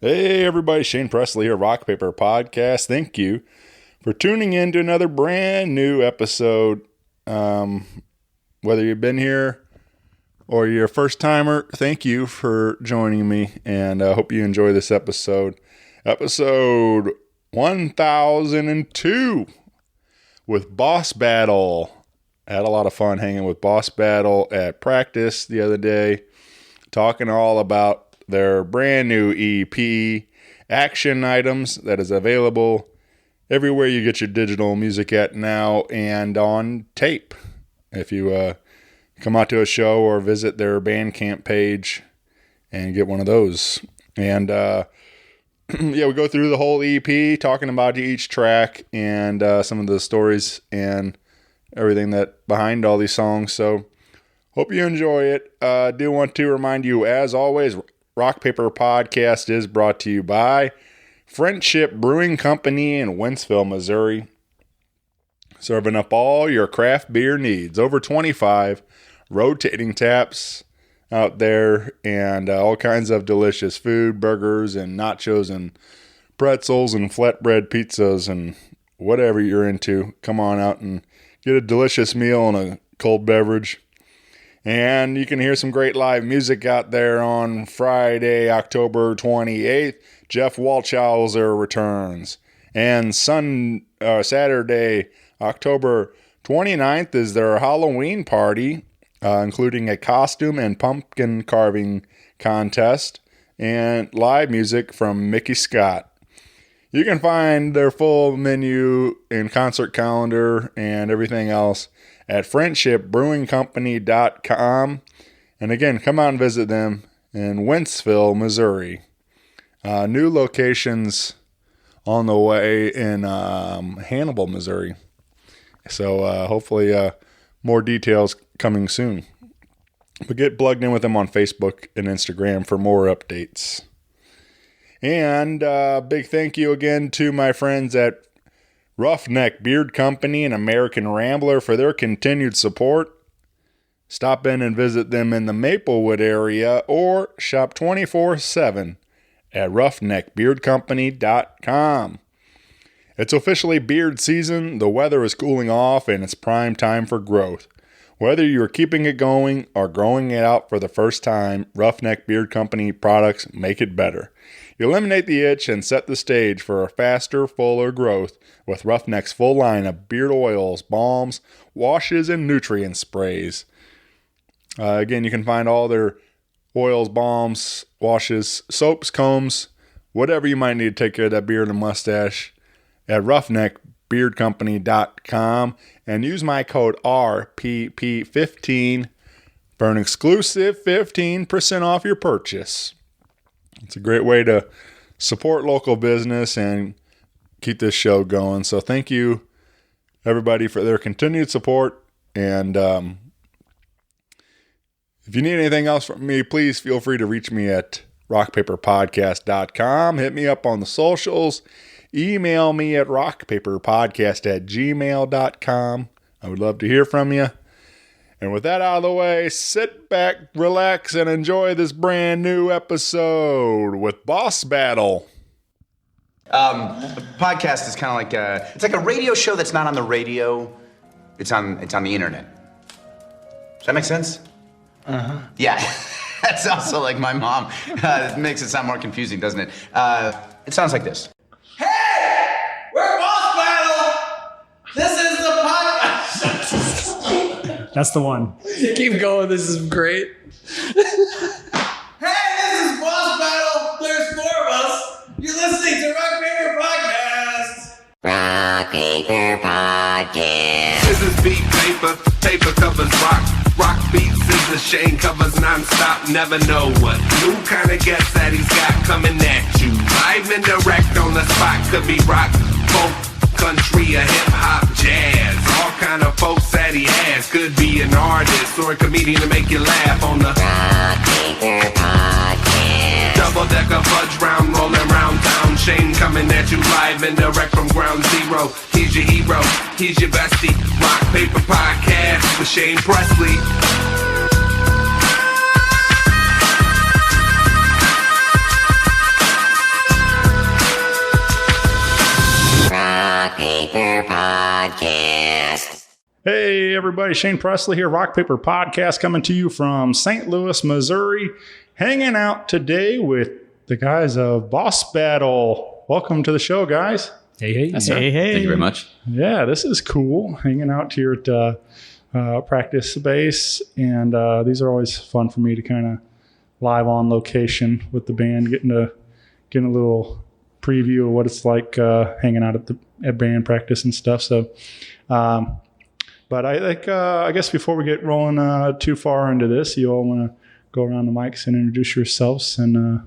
Hey everybody, Shane Presley here, Rock Paper Podcast. Thank you for tuning in to another brand new episode. Whether you've been here or you're a first timer, thank you for joining me, and I hope you enjoy this episode. Episode 1002 with Boss Battle. I had a lot of fun hanging with Boss Battle at practice the other day, talking all about their brand new EP, Action Items, that is available everywhere you get your digital music at now and on tape. If you come out to a show or visit their Bandcamp page and get one of those. And we go through the whole EP, talking about each track and some of the stories and everything that behind all these songs. So hope you enjoy it. Do want to remind you, as always, Rock Paper Podcast is brought to you by Friendship Brewing Company in Wentzville, Missouri. Serving up all your craft beer needs. Over 25 rotating taps out there, and all kinds of delicious food, burgers and nachos and pretzels and flatbread pizzas and whatever you're into. Come on out and get a delicious meal and a cold beverage. And you can hear some great live music out there on Friday, October 28th. Jeff Walchhauser returns. And Saturday, October 29th is their Halloween party, including a costume and pumpkin carving contest and live music from Mickey Scott. You can find their full menu and concert calendar and everything else at friendshipbrewingcompany.com. And again, come out and visit them in Wentzville, Missouri. New locations on the way in Hannibal, Missouri. So hopefully more details coming soon. But get plugged in with them on Facebook and Instagram for more updates. And big thank you again to my friends at Roughneck Beard Company and American Rambler for their continued support. Stop in and visit them in the Maplewood area or shop 24/7 at roughneckbeardcompany.com. It's officially beard season, the weather is cooling off, and it's prime time for growth. Whether you're keeping it going or growing it out for the first time, Roughneck Beard Company products make it better. You eliminate the itch and set the stage for a faster, fuller growth with Roughneck's full line of beard oils, balms, washes, and nutrient sprays. Again, you can find all their oils, balms, washes, soaps, combs, whatever you might need to take care of that beard and mustache at roughneckbeardcompany.com, and use my code RPP15 for an exclusive 15% off your purchase. It's a great way to support local business and keep this show going. So thank you, everybody, for their continued support. And if you need anything else from me, please feel free to reach me at rockpaperpodcast.com. Hit me up on the socials. Email me at rockpaperpodcast@gmail.com. I would love to hear from you. And with that out of the way, sit back, relax, and enjoy this brand new episode with Boss Battle. A podcast is kind of like it's like a radio show that's not on the radio. It's on the internet. Does that make sense? Uh-huh. Yeah. That's also like my mom. It makes it sound more confusing, doesn't it? It sounds like this. Hey! We're Boss Battle! This is the podcast! That's the one. Keep going, this is great. Hey, this is Boss Battle! There's four of us! You're listening to Rock Paper Podcast! Rock Paper Podcast. This is beat paper, paper covers rock. Rock beats is the Shane covers non-stop. Never know what new kind of guest that he's got coming at you. Live and direct on the spot. Could be rock, folk, country, or hip-hop, jazz. All kind of folks that he has. Could be an artist or a comedian to make you laugh on the Rock Paper Podcast. double-decker fudge round, rolling round town. Shane coming at you live and direct from ground zero. He's your hero, he's your bestie. Rock Paper Podcast with Shane Presley. Hey, everybody. Shane Presley here, Rock Paper Podcast, coming to you from St. Louis, Missouri. Hanging out today with the guys of Boss Battle. Welcome to the show, guys. Hey. Thank you very much. Yeah, this is cool. Hanging out here at practice space. And these are always fun for me to kind of live on location with the band, getting a little preview of what it's like hanging out at band practice and stuff. So, but I guess before we get rolling too far into this, you all want to go around the mics and introduce yourselves and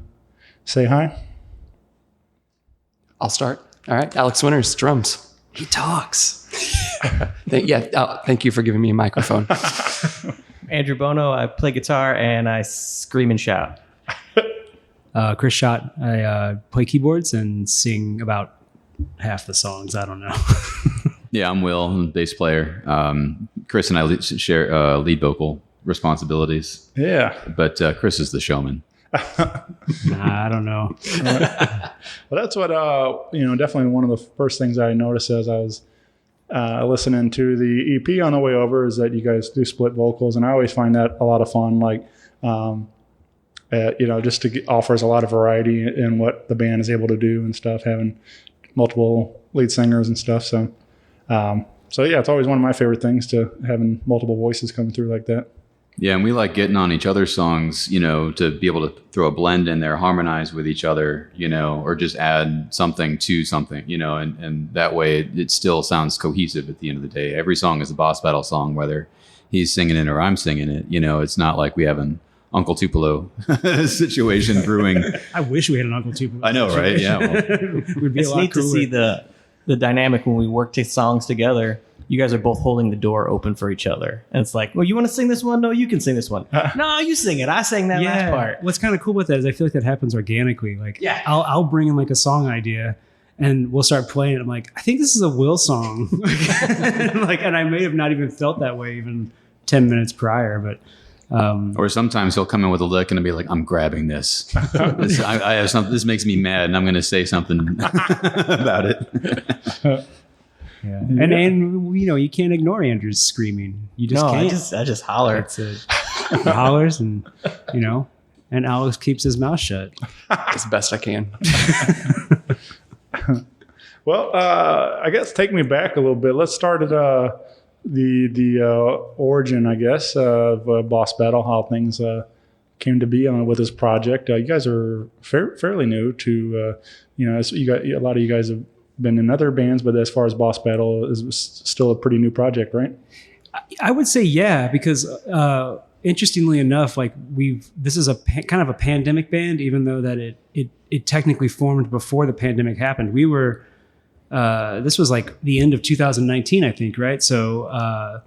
say hi. I'll start. All right. Alex Winters, drums. He talks. Thank you for giving me a microphone. Andrew Bono, I play guitar and I scream and shout. Chris Schott, I play keyboards and sing about half the songs. I don't know. Yeah, I'm Will, I'm the bass player. Chris and I share lead vocal responsibilities. Yeah. But Chris is the showman. I don't know. Well, that's what, definitely one of the first things I noticed as I was listening to the EP on the way over is that you guys do split vocals. And I always find that a lot of fun. Like, just offers a lot of variety in what the band is able to do and stuff, having multiple lead singers and stuff. So yeah, it's always one of my favorite things to having multiple voices coming through like that. Yeah, and we like getting on each other's songs, to be able to throw a blend in there, harmonize with each other, or just add something to something, and that way it still sounds cohesive at the end of the day. Every song is a Boss Battle song, whether he's singing it or I'm singing it. It's not like we have an Uncle Tupelo situation brewing. I wish we had an Uncle Tupelo. I know, right? Yeah. Well, we'd be It's a lot neat cooler. to see the dynamic when we work songs together. You guys are both holding the door open for each other. And it's like, well, you want to sing this one? No, you can sing this one. No, you sing it. I sang that last part. What's kind of cool about that is I feel like that happens organically. Like, Yeah. I'll bring in like a song idea and we'll start playing it. I'm like, I think this is a Will song. And I may have not even felt that way even 10 minutes prior, but or sometimes he'll come in with a lick and be like, I'm grabbing this. I have something. This makes me mad, and I'm going to say something about it. yeah. And you can't ignore Andrew's screaming. You just can't. I just holler. It's he hollers and and Alex keeps his mouth shut. As best I can. Well, I guess take me back a little bit. Let's start at the origin, I guess, of Boss Battle, how things came to be with this project. You guys are fairly new to, you got a lot of you guys have been in other bands, but as far as Boss Battle is still a pretty new project, right? I would say yeah, because interestingly enough, like this is a kind of a pandemic band, even though that it technically formed before the pandemic happened. We were this was like the end of 2019, I think, right? So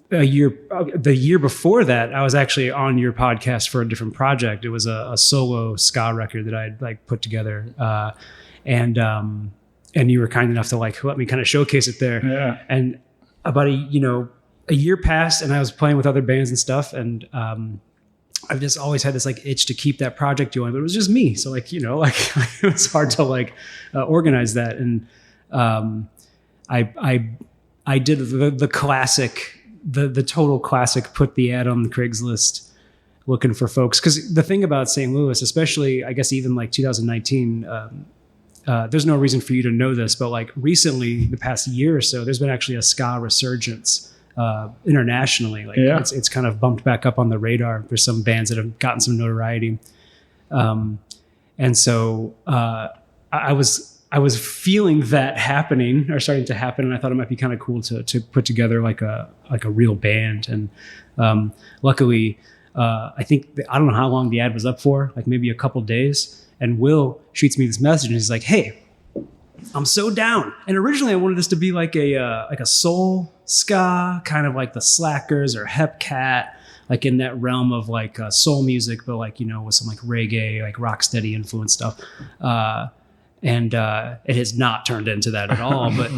the year before that, I was actually on your podcast for a different project. It was a solo ska record that I'd like put together, and you were kind enough to like let me kind of showcase it there. Yeah. And about a year passed, and I was playing with other bands and stuff, and I've just always had this like itch to keep that project going, but it was just me. So like, it was hard to like organize that. And I did the classic, the total classic, put the ad on the Craigslist looking for folks. Cause the thing about St. Louis, especially I guess even like 2019, there's no reason for you to know this, but like recently the past year or so, there's been actually a ska resurgence internationally. Like it's kind of bumped back up on the radar. There's some bands that have gotten some notoriety. And so I was feeling that happening or starting to happen. And I thought it might be kind of cool to put together like a real band. And luckily, I think, I don't know how long the ad was up for, like maybe a couple days. And Will shoots me this message and he's like, hey, I'm so down. And originally I wanted this to be like a soul ska, kind of like the Slackers or Hepcat, like in that realm of like soul music, but like, with some like reggae, like rock steady influence stuff. And it has not turned into that at all, but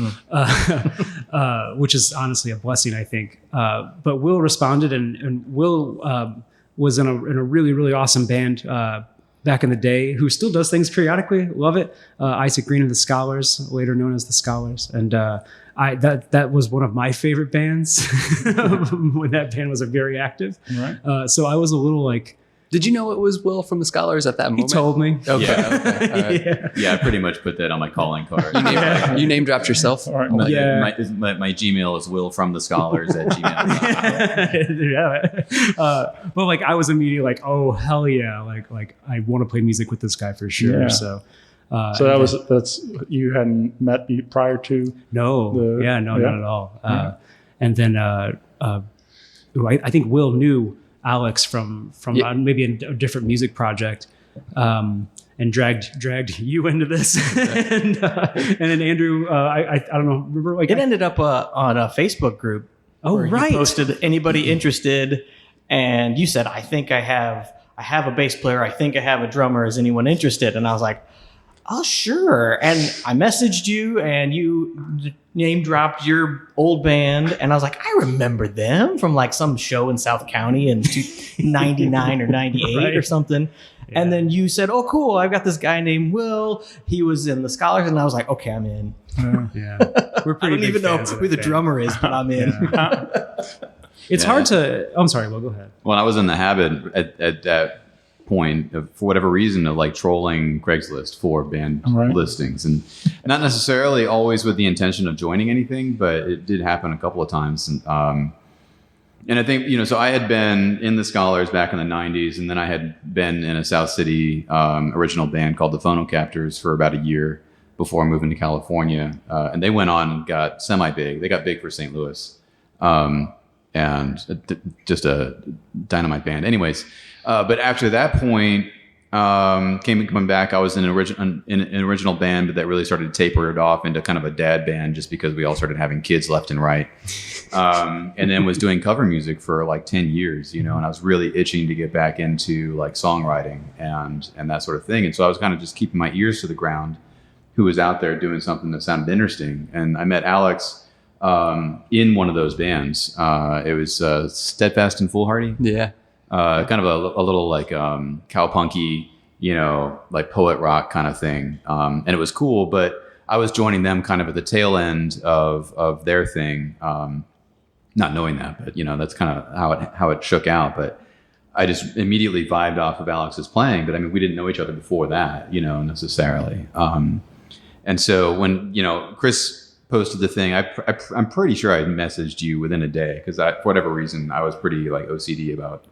which is honestly a blessing, I think. But Will responded, and Will was in a really, really awesome band back in the day, who still does things periodically. Love it. Isaac Green of the Scholars, later known as the Scholars, and that was one of my favorite bands when that band was very active. Right. So I was a little like, Did you know it was Will from the Scholars at that moment? he told me. Okay. Yeah. All right. Yeah, I pretty much put that on my calling card. You name dropped yourself. All right. My, Yeah. my Gmail is willfromthescholars@gmail.com. But like I was immediately like, oh hell yeah, like I want to play music with this guy for sure. Yeah. So So that's you hadn't met prior to. no, Yeah. not at all. And then I think Will knew Alex from maybe a different music project, and dragged you into this, and then Andrew, I don't know, remember like It ended up on a Facebook group. Oh, where you right. posted anybody interested, and you said, "I think I have a bass player. I think I have a drummer. Is anyone interested?" And I was like, "Oh, sure." And I messaged you, and you name dropped your old band, and I was like, "I remember them from like some show in South County in 99 or 98 Right. or something." Yeah. And then you said, "Oh, cool! I've got this guy named Will. He was in the Scholars," and I was like, "Okay, I'm in." yeah, we're I pretty don't big even know fans of who the that drummer is, but I'm in. It's Yeah. hard to. I'm sorry. Well, go ahead. Well, I was in the habit at that point of, for whatever reason, of like trolling Craigslist for band Right. listings, and not necessarily always with the intention of joining anything, but it did happen a couple of times. And I think, so I had been in the Scholars back in the 90s, and then I had been in a South City original band called the Phonocaptors for about a year before moving to California. And they went on and got semi-big. They got big for St. Louis. And just a dynamite band. Anyways, but after that point, coming back, I was in an original band, but that really started to taper it off into kind of a dad band just because we all started having kids left and right. And then was doing cover music for like 10 years, and I was really itching to get back into like songwriting and that sort of thing. And so I was kind of just keeping my ears to the ground, who was out there doing something that sounded interesting. And I met Alex in one of those bands. It was Steadfast and Foolhardy. Yeah. Kind of a little like cowpunky, like poet rock kind of thing. And it was cool, but I was joining them kind of at the tail end of their thing, not knowing that, but that's kind of how it shook out. But I just immediately vibed off of Alex's playing. But I mean, we didn't know each other before that, necessarily. And so when Chris posted the thing, I'm pretty sure I messaged you within a day because for whatever reason I was pretty like OCD about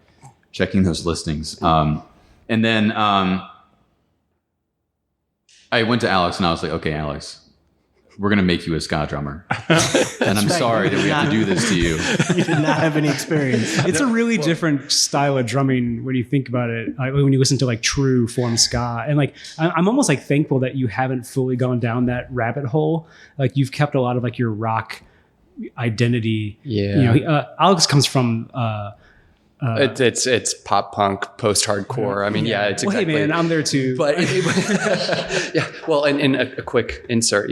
checking those listings. And then I went to Alex and I was like, "Okay, Alex, we're going to make you a ska drummer." And I'm sorry that we have to do this to you. You did not have any experience. It's a really different style of drumming when you think about it. When you listen to like true form ska, and like I'm almost like thankful that you haven't fully gone down that rabbit hole. Like you've kept a lot of like your rock identity. Yeah. Alex comes from. It's pop punk, post hardcore. I mean, yeah, it's Well, exactly. hey man, I'm there too. But yeah, well, and a quick insert.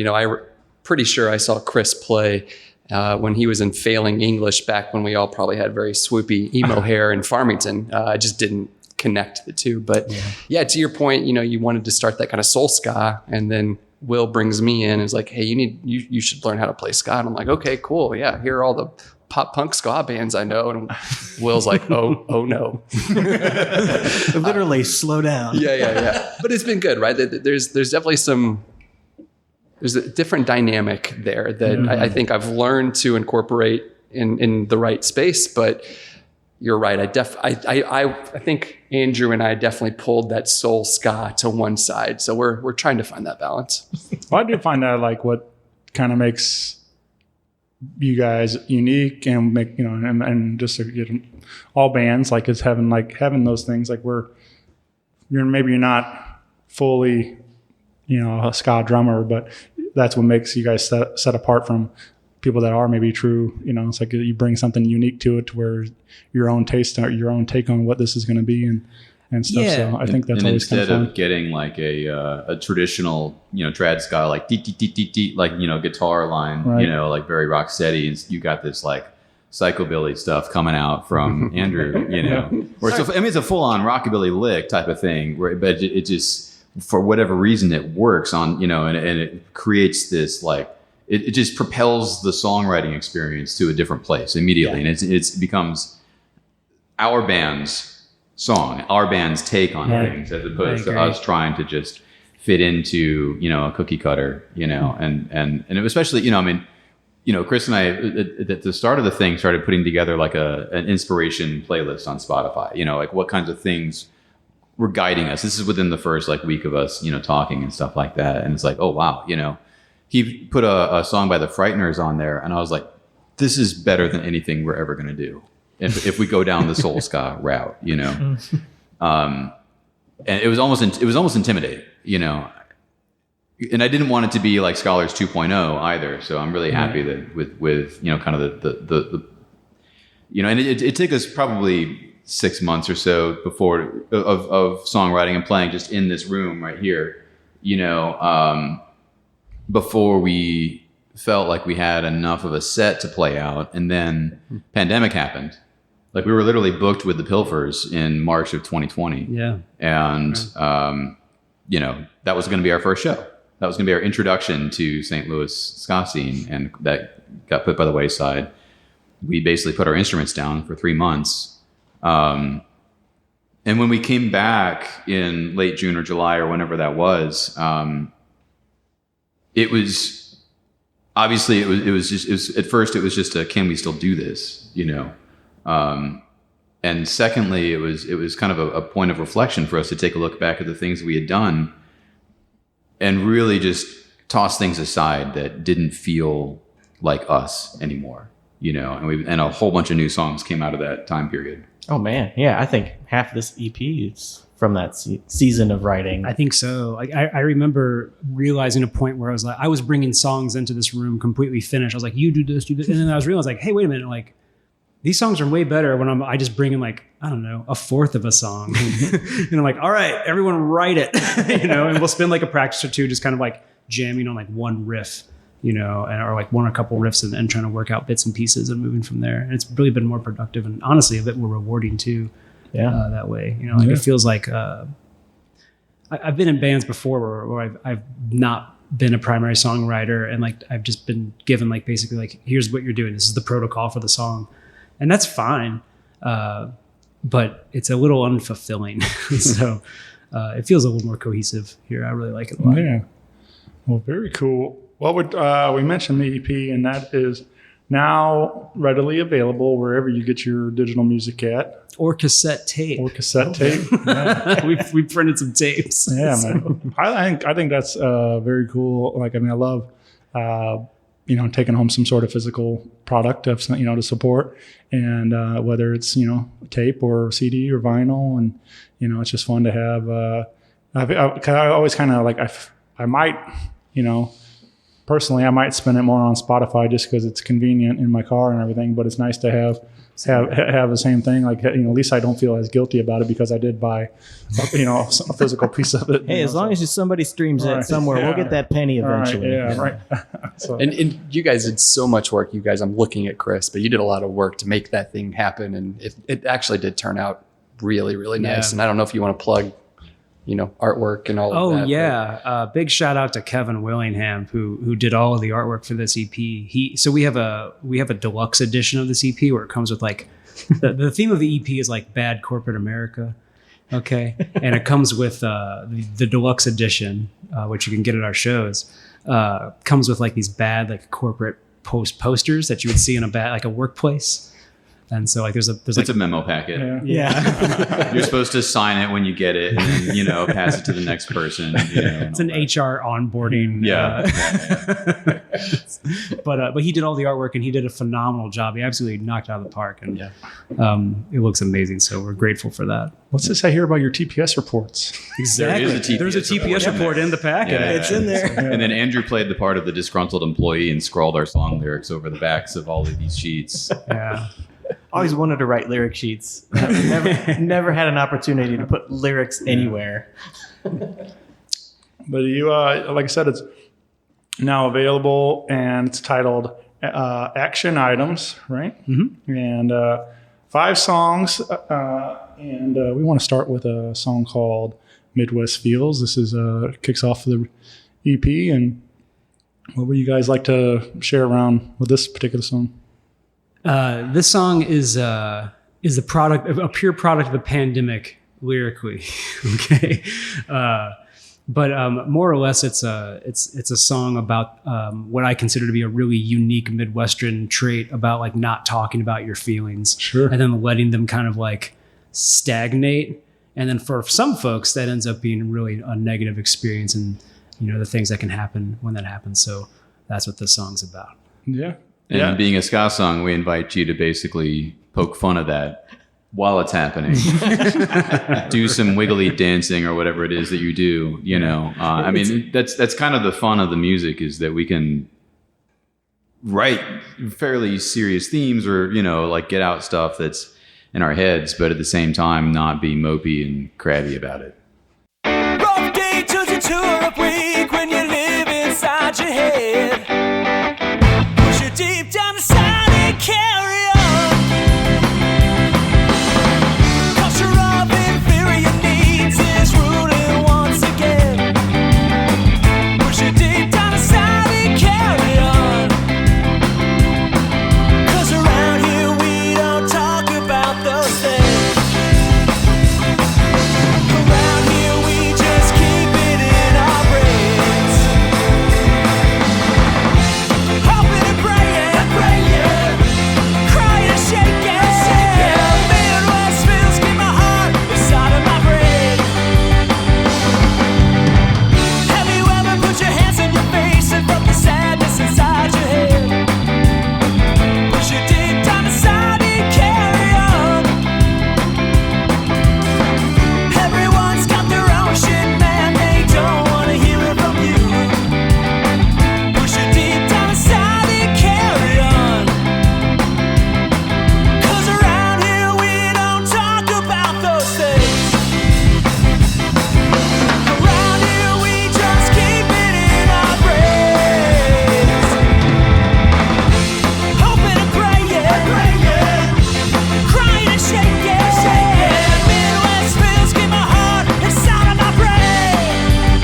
Pretty sure I saw Chris play when he was in Failing English back when we all probably had very swoopy emo hair in Farmington. I just didn't connect the two. But yeah, to your point, you wanted to start that kind of soul ska, and then Will brings me in and is like, "Hey, you should learn how to play ska." And I'm like, "Okay, cool. Yeah, here are all the pop punk ska bands I know." And Will's like, oh no. Literally, slow down. Yeah. But it's been good, right? There's definitely there's a different dynamic there that I think I've learned to incorporate in the right space. But you're right. I think Andrew and I definitely pulled that soul ska to one side. So we're trying to find that balance. Well, I do find that like what kind of makes you guys unique and make and just all bands like is having those things like you're not fully a ska drummer, but that's what makes you guys set apart from people that are maybe true. It's like you bring something unique to it to where your own taste or your own take on what this is going to be and stuff. Yeah. So I think that's and always kind instead of of fun. getting like a traditional trad ska like dee, dee, dee, dee, dee, like guitar line, Right. like very rock steady, and you got this like psychobilly stuff coming out from Andrew, you know, where it's a full on rockabilly lick type of thing, but it just, for whatever reason, it works on, you know, and it creates this like, it just propels the songwriting experience to a different place immediately. And it becomes our band's song, our band's take on things, as opposed to us trying to just fit into, you know, a cookie cutter, you know, and especially, you know, I mean, you know, Chris and I at the start of the thing started putting together like an inspiration playlist on Spotify, you know, like what kinds of things were guiding us. This is within the first like week of us, you know, talking and stuff like that. And it's like, oh, wow, you know, he put a song by the Frighteners on there. And I was like, this is better than anything we're ever going to do if we go down the soul ska route, you know. And it was almost intimidating, you know. And I didn't want it to be like Scholars 2.0 either. So I'm really happy that with you know, kind of the you know, and it took us probably 6 months or so before of songwriting and playing just in this room right here, you know, before we felt like we had enough of a set to play out. And then pandemic happened. Like we were literally booked with the Pilfers in March of 2020. Yeah. And, you know, that was going to be our first show. That was going to be our introduction to St. Louis ska scene. And that got put by the wayside. We basically put our instruments down for 3 months. And when we came back in late June or July or whenever that was, it was obviously at first it was just a, can we still do this, you know? And secondly, it was kind of a point of reflection for us to take a look back at the things we had done and really just toss things aside that didn't feel like us anymore, you know? And a whole bunch of new songs came out of that time period. Oh man, yeah, I think half of this EP is from that season of writing. I think so. Like I remember realizing a point where I was bringing songs into this room completely finished. I was like, you do this, and then I was realizing, like, hey, wait a minute, like these songs are way better when I just bring in like, I don't know, a fourth of a song, and I'm like, all right, everyone write it, you know, and we'll spend like a practice or two just kind of like jamming on like one riff, you know, or like one or a couple riffs and trying to work out bits and pieces and moving from there. And it's really been more productive and honestly a bit more rewarding too. Yeah, that way, you know, like it feels like I've been in bands before where I've not been a primary songwriter, and like I've just been given like basically like, here's what you're doing, this is the protocol for the song, and that's fine, but it's a little unfulfilling. So it feels a little more cohesive here. I really like it a lot. Yeah, well, very cool. Well, we mentioned the EP, and that is now readily available wherever you get your digital music at. Or cassette tape. Yeah. we printed some tapes. Yeah, man. I think that's very cool. Like, I mean, I love, you know, taking home some sort of physical product of, you know, to support, and whether it's, you know, tape or CD or vinyl, and, you know, it's just fun to have. I always kind of like, I might, you know, personally, I might spend it more on Spotify just because it's convenient in my car and everything. But it's nice to have the same thing. Like, you know, at least I don't feel as guilty about it because I did buy, you know, a physical piece of it. Hey, as long as somebody streams it somewhere, we'll get that penny eventually. Right. So. And you guys did so much work. You guys, I'm looking at Chris, but you did a lot of work to make that thing happen, and it actually did turn out really, really nice. And I don't know if you want to plug, you know, artwork and all of that. Oh yeah. Big shout out to Kevin Willingham who did all of the artwork for this EP. So we have a deluxe edition of this EP where it comes with like the theme of the EP is like bad corporate America. Okay. And it comes with the deluxe edition, which you can get at our shows, comes with like these bad like corporate posters that you would see in a workplace. And so like there's it's a memo packet. Yeah. You're supposed to sign it when you get it, and then, you know, pass it to the next person. You know, it's an HR onboarding. Yeah. But he did all the artwork, and he did a phenomenal job. He absolutely knocked it out of the park, and it looks amazing. So we're grateful for that. What's this I hear about your TPS reports? Exactly. There's a TPS report in the packet. Yeah, it's in there. And then Andrew played the part of the disgruntled employee and scrawled our song lyrics over the backs of all of these sheets. Yeah. Always wanted to write lyric sheets. Never had an opportunity to put lyrics anywhere. But you, like I said, it's now available, and it's titled action items, right? Mm-hmm. And 5 songs. And we want to start with a song called Midwest Feels. This is kicks off the EP. And what would you guys like to share around with this particular song? This song is a pure product of the pandemic lyrically. Okay. But more or less, it's a song about what I consider to be a really unique Midwestern trait about like not talking about your feelings, Sure. and then letting them kind of like stagnate. And then for some folks, that ends up being really a negative experience, and the things that can happen when that happens. So that's what this song's about. Yeah. And being a ska song, we invite you to basically poke fun of that while it's happening. Do some wiggly dancing or whatever it is that you do, I mean, that's kind of the fun of the music, is that we can write fairly serious themes or, like get out stuff that's in our heads, but at the same time, not be mopey and crabby about it. Rough day turns into a rough week when you live inside your head. Push you deep down inside and carry on. 'Cause your of inferior needs is ruling once again. Push you deep down inside and carry on. 'Cause around here we don't talk about those things. Around here we just keep it in our brains. Hoping and praying, crying and shaking. Midwest feels keep my heart inside of my brain. Have you ever put your hands in your face and felt the sadness inside your head? Push you deep down inside and carry on. Everyone's got their own shit, man. They don't wanna hear it from you. Push you deep down inside and carry on. 'Cause around here we don't talk about those things. Around here we just keep it in our brains. Hoping and praying, crying and shaking. Midwest feels keep my heart inside of my brain.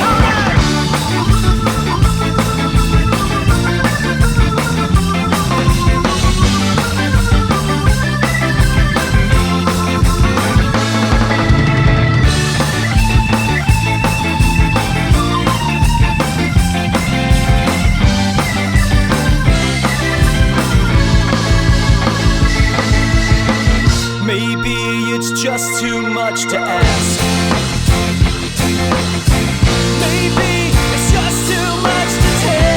Alright. Maybe it's just too much to ask. Maybe it's just too much to take.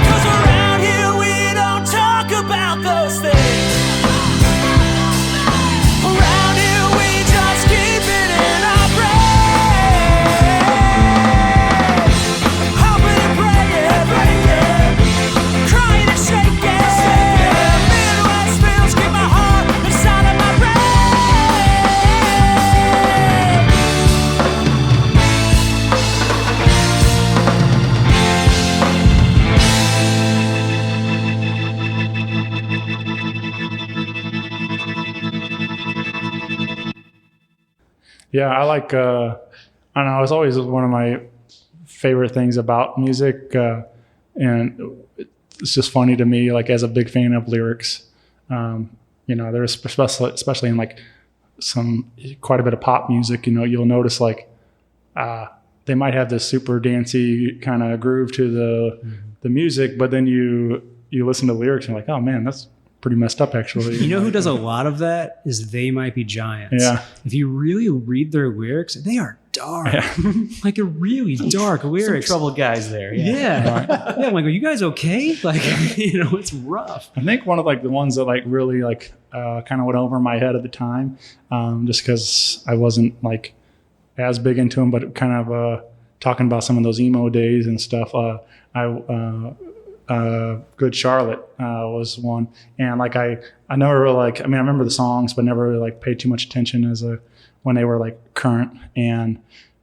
Cause around here we don't talk about those things. Around here we just keep it in our brains. Hoping and praying, crying and shaking. Midwest feels keep my heart inside of my brain. Yeah, I like. I don't know. It's always one of my favorite things about music, and it's just funny to me. Like as a big fan of lyrics, there's especially in like quite a bit of pop music. You'll notice like they might have this super dancey kind of groove to the music, but then you listen to lyrics and you're like, oh man, that's pretty messed up actually. Who does a lot of that is They Might Be Giants. Yeah. If you really read their lyrics, they are dark, like a really dark Some lyrics. troubled guys there. Yeah, yeah. I'm like, are you guys okay? Like, it's rough. I think one of like the ones that like really like kind of went over my head at the time, just because I wasn't like as big into them, but kind of talking about some of those emo days and stuff. Good Charlotte was one, and like I never really like. I mean, I remember the songs, but never really like paid too much attention when they were like current.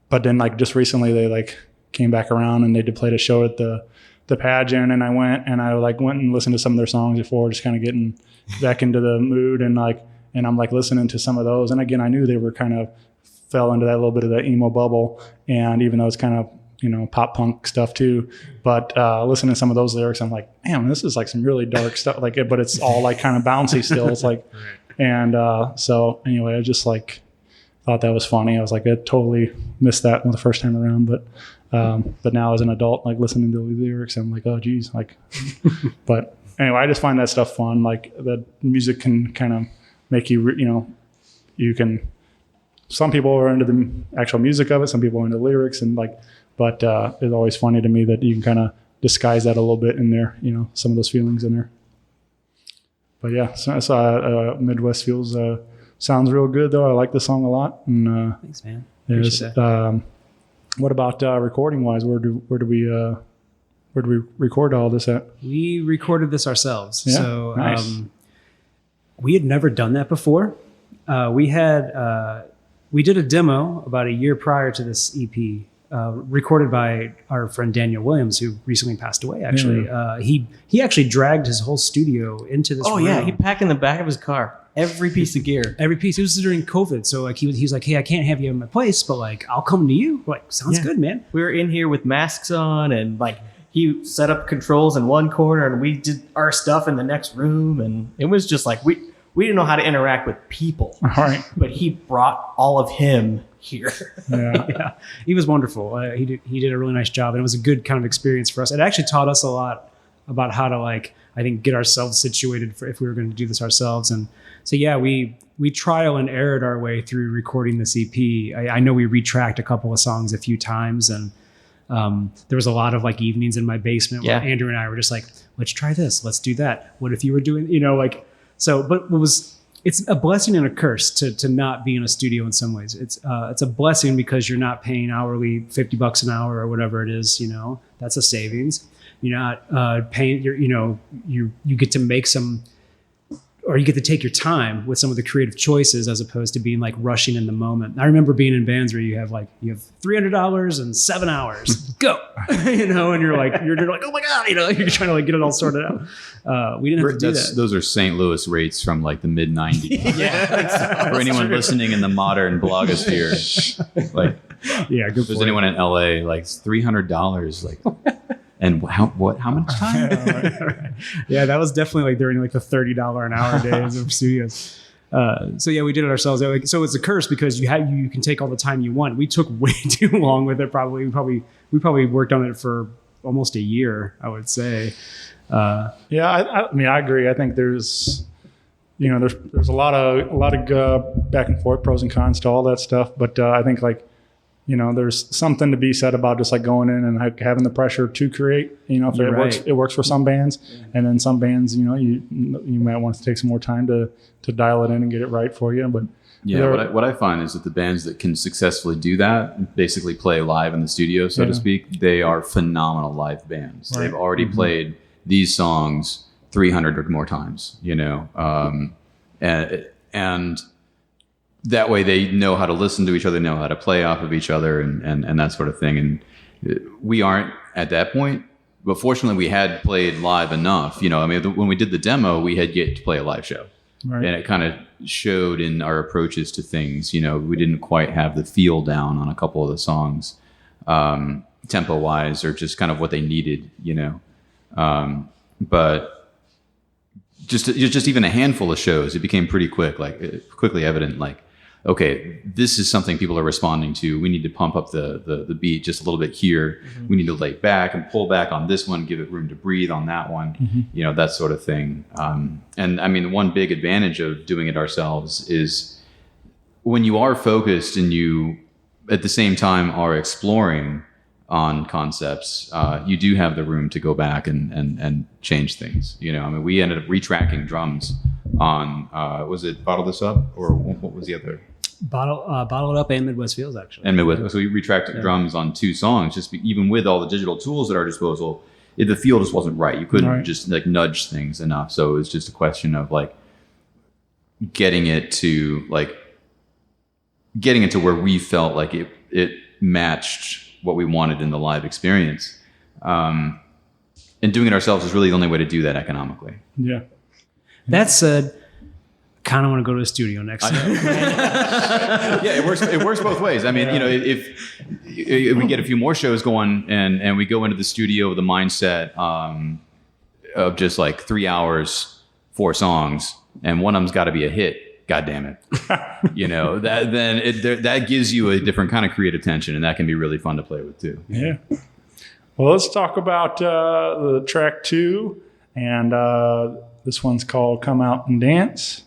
But then like just recently they like came back around and they played a show at the pageant, and I went and listened to some of their songs before, just kind of getting back into the mood, and I'm like listening to some of those, and again I knew they were kind of fell into that little bit of the emo bubble, and even though it's kind of pop punk stuff too, but listening to some of those lyrics, I'm like, man, this is like some really dark stuff, like, but it's all like kind of bouncy still. It's like, and so anyway, I just like thought that was funny. I was like, I totally missed that the first time around, but now as an adult, like listening to the lyrics, I'm like, oh geez, like, but anyway, I just find that stuff fun. Like the music can kind of make you, you can. Some people are into the actual music of it. Some people are into the lyrics, and like. But it's always funny to me that you can kind of disguise that a little bit in there, some of those feelings in there. But yeah, so Midwest Feels sounds real good though. I like the song a lot. And, thanks, man. What about recording wise? Where do we record all this at? We recorded this ourselves. Yeah, So nice. we had never done that before. We did a demo about a year prior to this EP. Recorded by our friend Daniel Williams, who recently passed away. Actually, he actually dragged his whole studio into this. Oh room. yeah, he packed in the back of his car every piece of gear. Every piece. It was during COVID, so like he was like, "Hey, I can't have you in my place, but like I'll come to you." We're like, sounds good, man. We were in here with masks on, and like he set up controls in one corner, and we did our stuff in the next room, and it was just like we didn't know how to interact with people. All right, but he brought all of him here. Yeah, he was wonderful. He did a really nice job, and it was a good kind of experience for us. It actually taught us a lot about how to I think get ourselves situated for if we were going to do this ourselves. And so yeah, we trial and errored our way through recording this EP. I know we retracked a couple of songs a few times, and there was a lot of like evenings in my basement where Andrew and I were just like, let's try this, let's do that. What if you were doing, so, but it's a blessing and a curse to not be in a studio in some ways. It's a blessing because you're not paying hourly $50 an hour or whatever it is, that's a savings. You're not paying, you get to make some, or you get to take your time with some of the creative choices as opposed to being like rushing in the moment. I remember being in bands where you have $300 and 7 hours, go, and you're like, oh my God, you're trying to like get it all sorted out. We didn't have to do that. Those are St. Louis rates from like the mid 90s. Yeah. For anyone listening in the modern blogosphere, like, yeah, good. If there's anyone in LA, like $300, like, and how much time? Yeah, that was definitely like during like the $30 an hour days of studios. So yeah, we did it ourselves. So it's a curse because you can take all the time you want. We took way too long with it. Probably we probably worked on it for almost a year, I would say. Yeah, I mean, I agree. I think there's a lot of back and forth, pros and cons to all that stuff. But I think there's something to be said about just like going in and having the pressure to create. If it works for some bands, and then some bands, you might want to take some more time to dial it in and get it right for you. But yeah, what I find is that the bands that can successfully do that, basically play live in the studio, so to speak, they are phenomenal live bands. Right. They've already played these songs 300 or more times, and that way they know how to listen to each other, know how to play off of each other, and that sort of thing. And we aren't at that point, but fortunately we had played live enough. When we did the demo, we had yet to play a live show. Right. And it kind of showed in our approaches to things. We didn't quite have the feel down on a couple of the songs, tempo wise, or just kind of what they needed, but just even a handful of shows, it became pretty quickly evident, like, okay, this is something people are responding to. We need to pump up the beat just a little bit here. Mm-hmm. We need to lay back and pull back on this one, give it room to breathe on that one, that sort of thing. And I mean, one big advantage of doing it ourselves is when you are focused and you at the same time are exploring on concepts, you do have the room to go back and change things. You know, I mean, we ended up retracking drums on, was it Bottle This Up, or what was the other? Bottled Up and Midwest Feels, actually. And Midwest. So we retracted drums on 2 songs, even with all the digital tools at our disposal. The feel just wasn't right. You couldn't just like nudge things enough. So it was just a question of like getting it to where we felt like it matched what we wanted in the live experience. And doing it ourselves is really the only way to do that economically. Yeah. That said, kind of want to go to the studio next time. Yeah, it works both ways. I mean, you know, if we get a few more shows going and we go into the studio with the mindset of just like 3 hours, 4 songs, and one of them's got to be a hit. God damn it. You know, that gives you a different kind of creative tension, and that can be really fun to play with too. Yeah. Well, let's talk about the track 2, and this one's called "Come Out and Dance."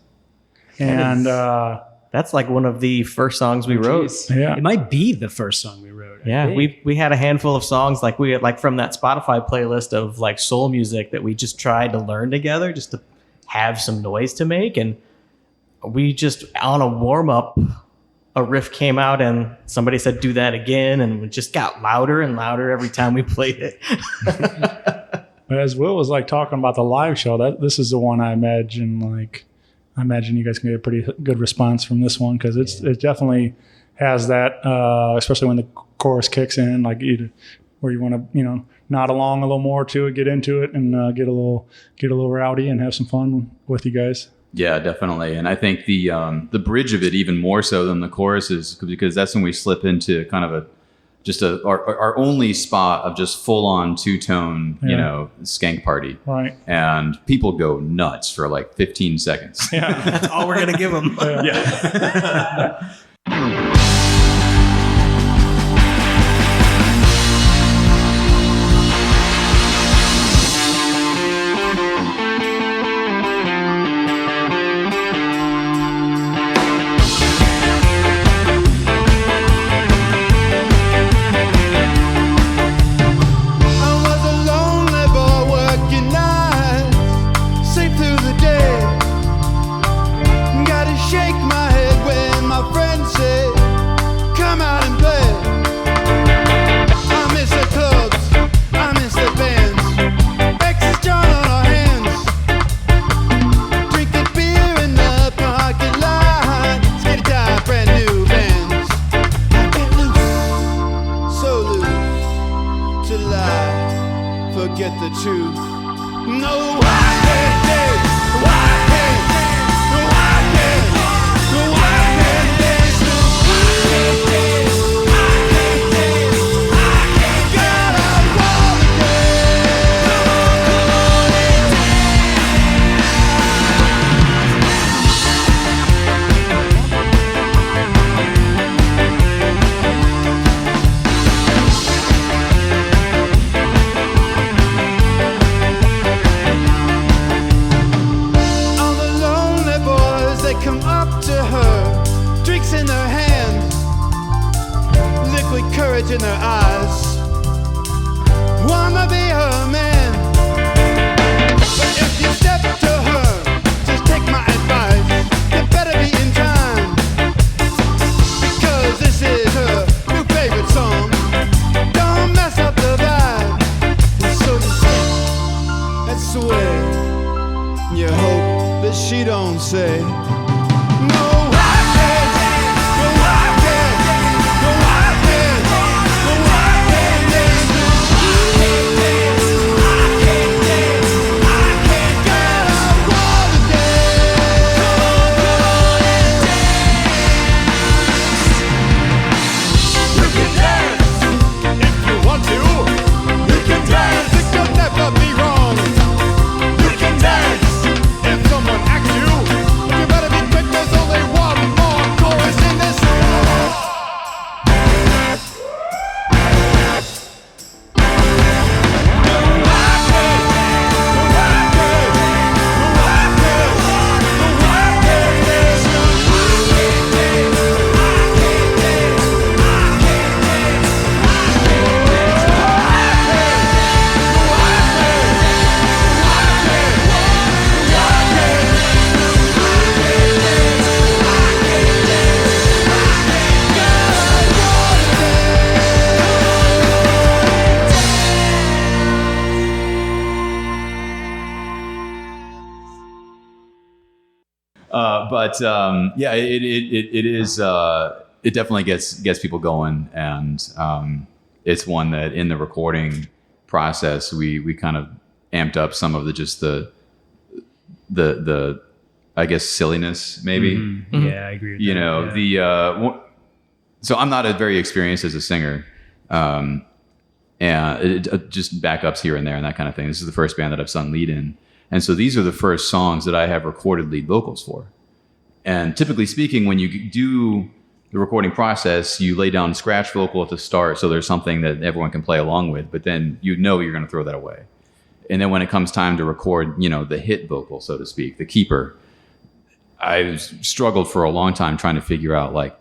And that's like one of the first songs we wrote. Yeah, it might be the first song we wrote. Yeah, we had a handful of songs like we had, like from that Spotify playlist of like soul music that we just tried to learn together just to have some noise to make. And we just on a warm up, a riff came out and somebody said, "Do that again," and it just got louder and louder every time we played it. But as Will was like talking about the live show, this is the one I imagine you guys can get a pretty good response from this one, because it definitely has that, especially when the chorus kicks in, like where you want to nod along a little more to it, get into it, and get a little rowdy and have some fun with you guys. Yeah, definitely. And I think the bridge of it even more so than the chorus is because that's when we slip into kind of our only spot of just full on 2-tone, skank party. Right. And people go nuts for like 15 seconds. Yeah. That's all we're going to give them. Yeah. You better be Yeah, it is. It definitely gets people going, and it's one that in the recording process we kind of amped up some of the I guess silliness maybe. Mm-hmm. Yeah, I agree with that. You know, yeah. So I'm not very experienced as a singer, and just backups here and there and that kind of thing. This is the first band that I've sung lead in, and so these are the first songs that I have recorded lead vocals for. And typically speaking, when you do the recording process, you lay down scratch vocal at the start, so there's something that everyone can play along with. But then you're going to throw that away. And then when it comes time to record, the hit vocal, so to speak, the keeper, I struggled for a long time trying to figure out like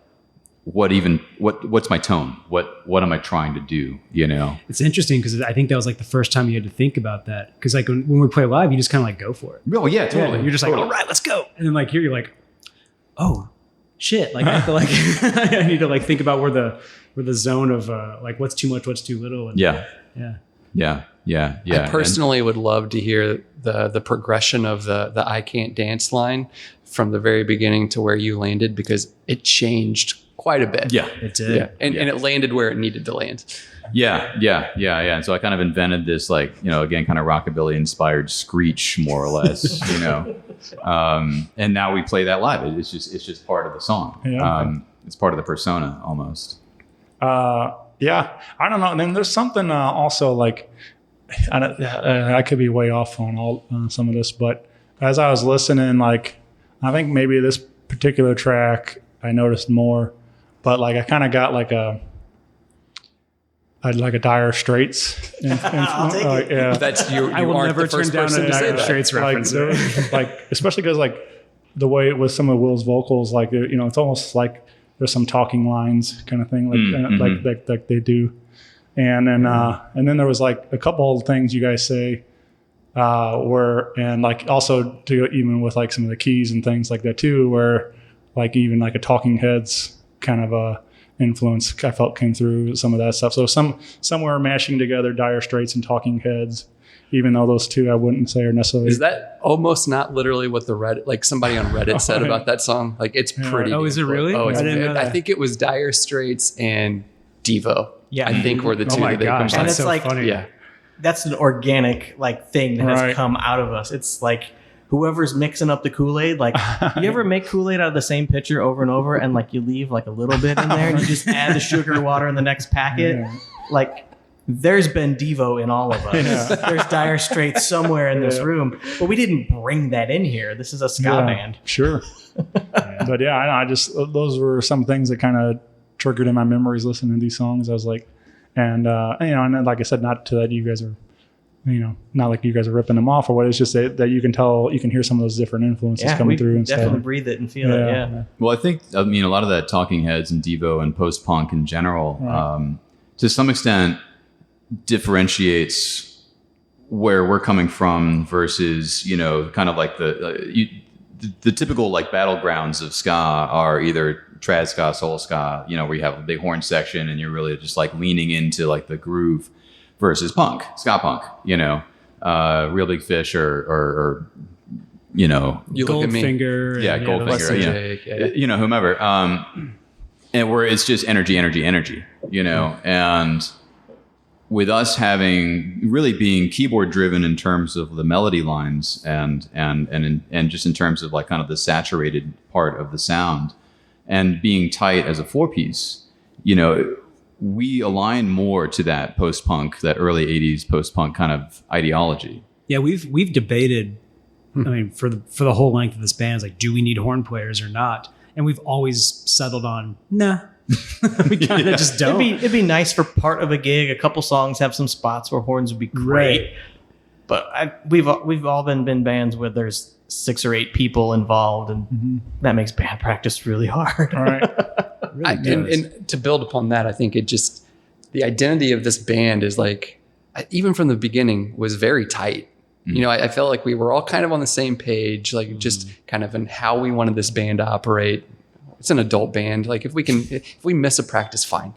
what's my tone, what am I trying to do? It's interesting because I think that was like the first time you had to think about that. Because like when we play live, you just kind of like go for it. Oh yeah, totally. Yeah, you're just like, all right, let's go. And then like here, you're like, oh shit! Like I have to like I need to like think about where the zone of like what's too much, what's too little. And, yeah. I personally would love to hear the progression of the I can't dance line from the very beginning to where you landed, because it changed quite a bit. Yeah, it did. Yeah. And it landed where it needed to land. Yeah. And so I kind of invented this, like, again, kind of rockabilly inspired screech, more or less, and now we play that live. It's just part of the song. Yeah. It's part of the persona almost. Yeah, I don't know. And then there's something also like, I could be way off on some of this, but as I was listening, like, I think maybe this particular track I noticed more, but like I kind of got like a Dire Straits. I'll take it. Yeah. That's you. I will aren't never the first turn down person a to say Dire that. Straits reference. Like especially because like the way with some of Will's vocals, like it's almost like there's some talking lines kind of thing, like they do, and then there was like a couple of things you guys say, and like also to even with like some of the keys and things like that too, where like even like a Talking Heads kind of influence I felt came through some of that stuff. So somewhere mashing together Dire Straits and Talking Heads, even though those two I wouldn't say are necessarily. Is that almost not literally what the Reddit, like somebody on Reddit said about that song? Like it's pretty. Oh, is it really? Oh, it's I didn't know that. I think it was Dire Straits and Devo. Yeah. I think were the two that they gosh, combined. And that's it's so like, funny. Yeah. that's an organic like thing that has Right. come out of us. It's like whoever's mixing up the Kool-Aid, like you ever make Kool-Aid out of the same pitcher over and over, and like you leave like a little bit in there and you just add the sugar water in the next packet. Yeah. Like there's been Devo in all of us. There's Dire Straits somewhere in this room, but we didn't bring that in here. This is a ska band. Sure. But yeah, I just those were some things that kind of triggered in my memories listening to these songs. I was like, and and then, like I said, not to that you guys are, not like you guys are ripping them off or what. It's just that you can tell, you can hear some of those different influences Yeah, coming we through and definitely stuff. breathe it and feel it. Yeah. Well, I think, a lot of that Talking Heads and Devo and post-punk in general, to some extent, differentiates where we're coming from versus, kind of like the typical like battlegrounds of ska are either trad ska, soul ska, where you have a big horn section and you're really just like leaning into like the groove, versus punk, ska punk, Real Big Fish or You look at me. Goldfinger. yeah, and, Goldfinger, Leslie Jake, whomever, and where it's just energy, and with us really being keyboard driven in terms of the melody lines and just in terms of like kind of the saturated part of the sound and being tight as a 4-piece, we align more to that post-punk, that early 80s post-punk kind of ideology. Yeah, we've debated. I mean, for the whole length of this band, it's like, do we need horn players or not? And we've always settled on nah. We kind of just don't. It'd be nice for part of a gig. A couple songs have some spots where horns would be great. Right. But we've all been bands where there's 6 or 8 people involved, and that makes band practice really hard. All right. And to build upon that, I think the identity of this band is like, even from the beginning, was very tight. I felt like we were all kind of on the same page, like just kind of in how we wanted this band to operate. It's an adult band. Like if we miss a practice, fine.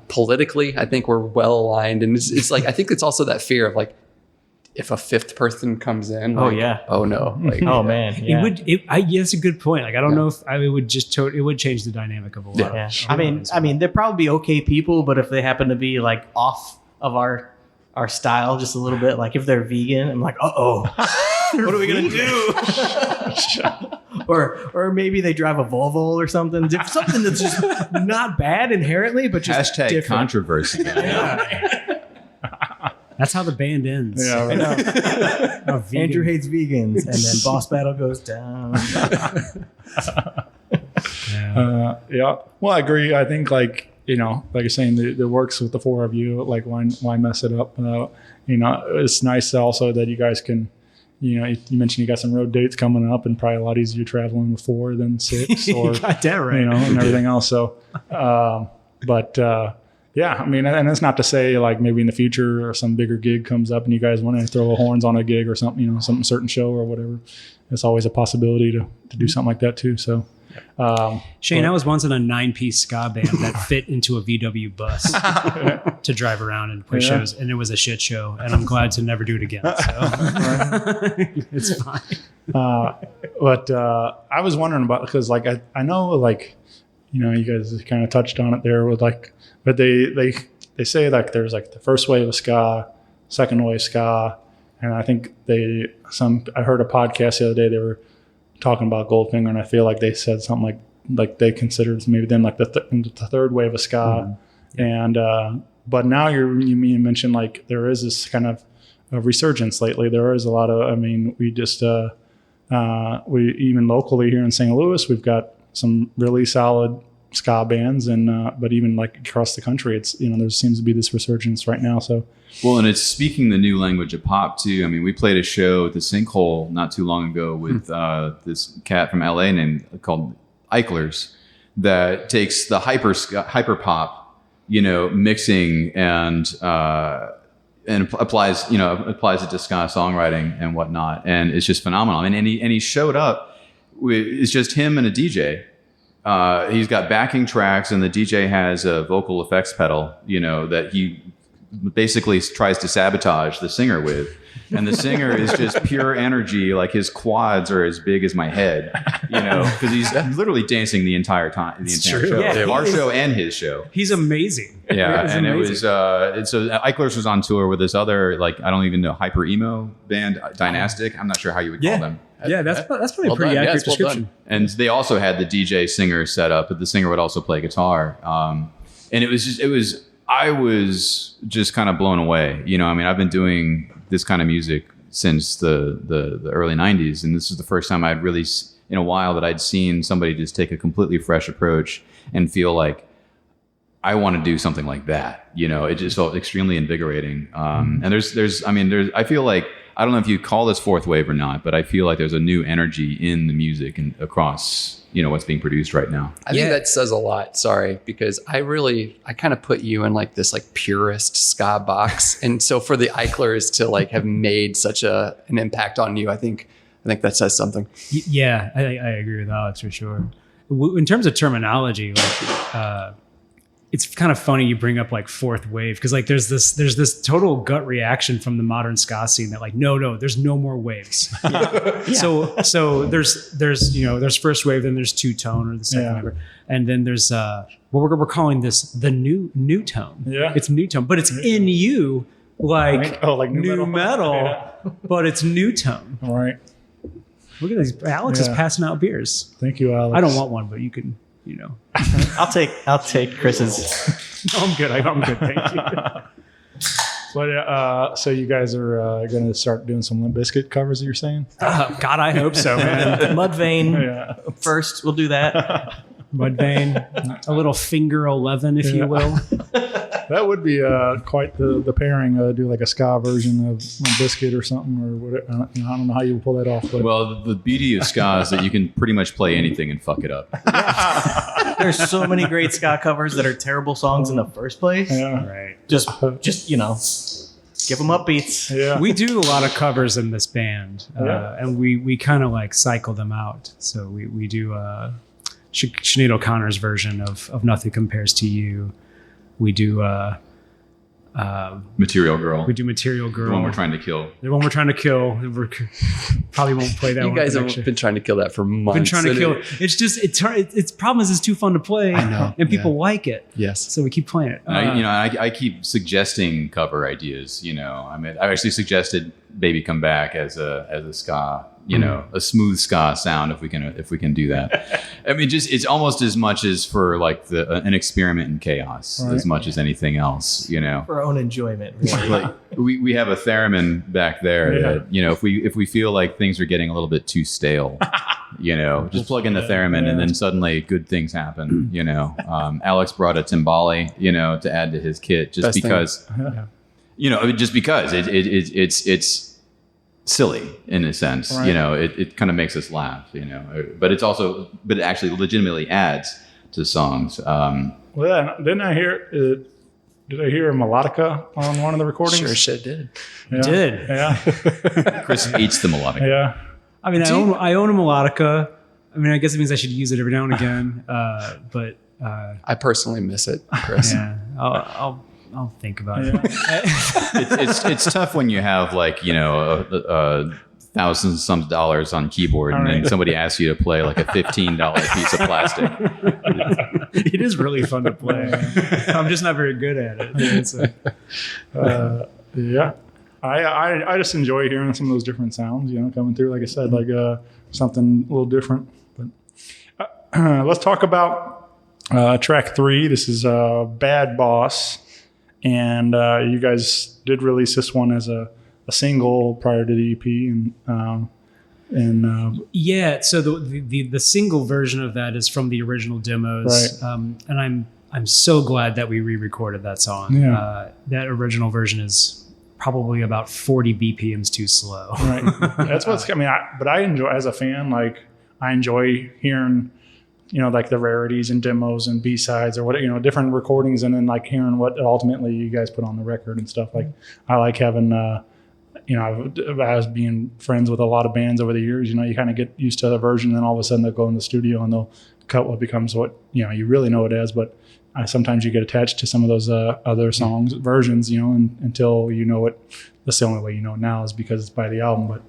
Politically, I think we're well aligned, and it's like I think it's also that fear of like, if a fifth person comes in, Oh, like, yeah. oh no, like, Oh man, yeah. That's a good point. Like, I don't know if it would just it would change the dynamic of a lot. Yeah. Of I mean, they're probably okay people, but if they happen to be like off of our style just a little bit, like if they're vegan, I'm like, oh, what are we gonna do? or maybe they drive a Volvo or something that's just not bad inherently, but just Hashtag different. controversy. That's how the band ends. Yeah, right. A vegan- Andrew hates vegans, and then Boss Battle goes down. Yeah. Well, I agree. I think like you're saying, it works with the four of you. Like, why mess it up? It's nice also that you guys can. You mentioned you got some road dates coming up, and probably a lot easier traveling with 4 than 6, or Got that right. and everything else. So, yeah, I mean, and it's not to say like maybe in the future or some bigger gig comes up and you guys want to throw horns on a gig or something, some certain show or whatever. It's always a possibility to do something like that too. So, Shane, I was once in a 9-piece ska band that fit into a VW bus to drive around and play shows, and it was a shit show. And I'm glad to never do it again. So it's fine. But I was wondering about, because like I know like you guys kind of touched on it there with like, but they say like there's like the first wave of ska, second wave ska, and I think I heard a podcast the other day, they were talking about Goldfinger, and I feel like they said something like they considered maybe then like the third wave of ska, and but now you mentioned like there is this kind of a resurgence lately. There is a lot of, I mean, we just we even locally here in St. Louis, we've got some really solid ska bands, and but even like across the country, it's there seems to be this resurgence right now. So Well, and it's speaking the new language of pop too. I mean, we played a show at the Sinkhole not too long ago with this cat from LA called Eichlers that takes the hyper pop, mixing and applies it to ska songwriting and whatnot, and it's just phenomenal. And he showed up. It's just him and a DJ. He's got backing tracks, and the DJ has a vocal effects pedal, that he basically tries to sabotage the singer with. And the singer is just pure energy. Like his quads are as big as my head, because he's literally dancing the entire time, the entire show. Yeah, Our show and his show. He's amazing. Yeah, and amazing. it was so Eichlers was on tour with this other, like, I don't even know, hyper emo band, Dynastic. I'm not sure how you would call them. Yeah, that's probably a pretty done. accurate Yes, well description. done. And they also had the DJ singer set up, but the singer would also play guitar. And I was just kind of blown away. I mean, I've been doing this kind of music since the early 90s. And this is the first time I'd really, in a while, that I'd seen somebody just take a completely fresh approach and feel like, I want to do something like that. It just felt extremely invigorating. And I feel like, I don't know if you call this fourth wave or not, but I feel like there's a new energy in the music and across, what's being produced right now. I think that says a lot. Sorry, because I kind of put you in like this like purist ska box, and so for the Eichlers to like have made such an impact on you, I think that says something. Yeah, I agree with Alex for sure. In terms of terminology, like it's kind of funny you bring up like fourth wave, because like there's this total gut reaction from the modern ska scene that like no, there's no more waves. Yeah. So there's first wave, then there's two tone or the second wave, and then there's we're calling this the new tone. Yeah, it's new tone, but it's in you like new metal, Yeah. but it's new tone. All right. Look at these. Alex is passing out beers. Thank you, Alex. I don't want one, but you can. I'll take Chris's. No, I'm good. I'm good. Thank you. But so you guys are going to start doing some Limp Bizkit covers, you're saying? God, I hope so, man. Mudvayne first. We'll do that. Mudvayne, a little finger 11, if you will. That would be quite the pairing. Do like a ska version of Limp Bizkit or something, or whatever. I don't know how you would pull that off. But. Well, the beauty of ska is that you can pretty much play anything and fuck it up. There's so many great ska covers that are terrible songs in the first place. Yeah. Right. Just give them upbeats. Yeah. We do a lot of covers in this band, and we kind of like cycle them out. So we do Sinead O'Connor's version of Nothing Compares to You. We do Material Girl. We do Material Girl. The one we're trying to kill. The one we're trying to kill. We probably won't play that You one. guys next year. have been trying to kill that for months. Been trying to and kill it. It's just its problem is it's too fun to play. I know, and people yeah. like it. Yes. So we keep playing it. And I keep suggesting cover ideas. I mean, I actually suggested "Baby Come Back" as a ska, a smooth ska sound if we can do that. I mean, it's almost as much as for like an experiment in chaos as much as anything else. For our own enjoyment. Really. Like we have a theremin back there that if we feel like things are getting a little bit too stale, just plug in the theremin and then suddenly good things happen. Alex brought a timbale, to add to his kit just Best because, just because it's silly in a sense. Right. It kind of makes us laugh. But it actually legitimately adds to songs. Well, didn't I hear? Did I hear a melodica on one of the recordings? Sure shit did. Yeah. Did. Yeah. Chris eats the melodic. Yeah. I mean, I own a melodica. I mean, I guess it means I should use it every now and again. But I personally miss it, Chris. yeah, I'll think about it. It's tough when you have like thousands some dollars on keyboard and then somebody asks you to play like a $15 piece of plastic. It is really fun to play. I'm just not very good at it. Yeah. I just enjoy hearing some of those different sounds, coming through. Like I said, like something a little different. But let's talk about track 3. This is Bad Boss, and you guys did release this one as a single prior to the EP, and yeah. So the single version of that is from the original demos, Right. And I'm so glad that we re-recorded that song. Yeah. That original version is probably about 40 BPMs too slow. right. That's what's. I mean, but I enjoy as a fan. Like I enjoy hearing, like the rarities and demos and B-sides or what, different recordings, and then like hearing what ultimately you guys put on the record and stuff. Like I like having. I was being friends with a lot of bands over the years. You kind of get used to the version, and then all of a sudden they'll go in the studio and they'll cut what becomes what you really know it as. But sometimes you get attached to some of those other songs versions, until you know it. That's the only way you know it now is because it's by the album. But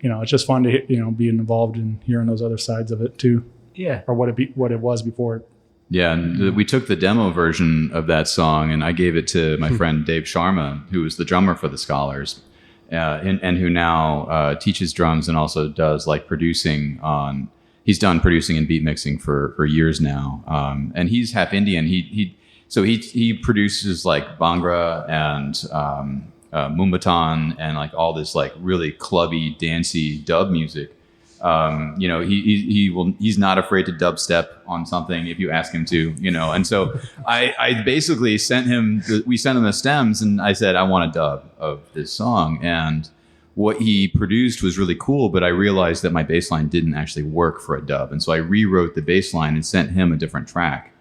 it's just fun to be involved in hearing those other sides of it too. Yeah. Or what it was before it. Yeah, and we took the demo version of that song and I gave it to my friend Dave Sharma, who was the drummer for the Scholars. And who now teaches drums and also does like producing on. He's done producing and beat mixing for years now, and he's half Indian. He produces like Bhangra and Moombahton and like all this like really clubby, dancey dub music. He's not afraid to dubstep on something if you ask him to, and so I basically we sent him the stems and I said, I want a dub of this song. And what he produced was really cool, but I realized that my bass line didn't actually work for a dub. And so I rewrote the bass line and sent him a different track.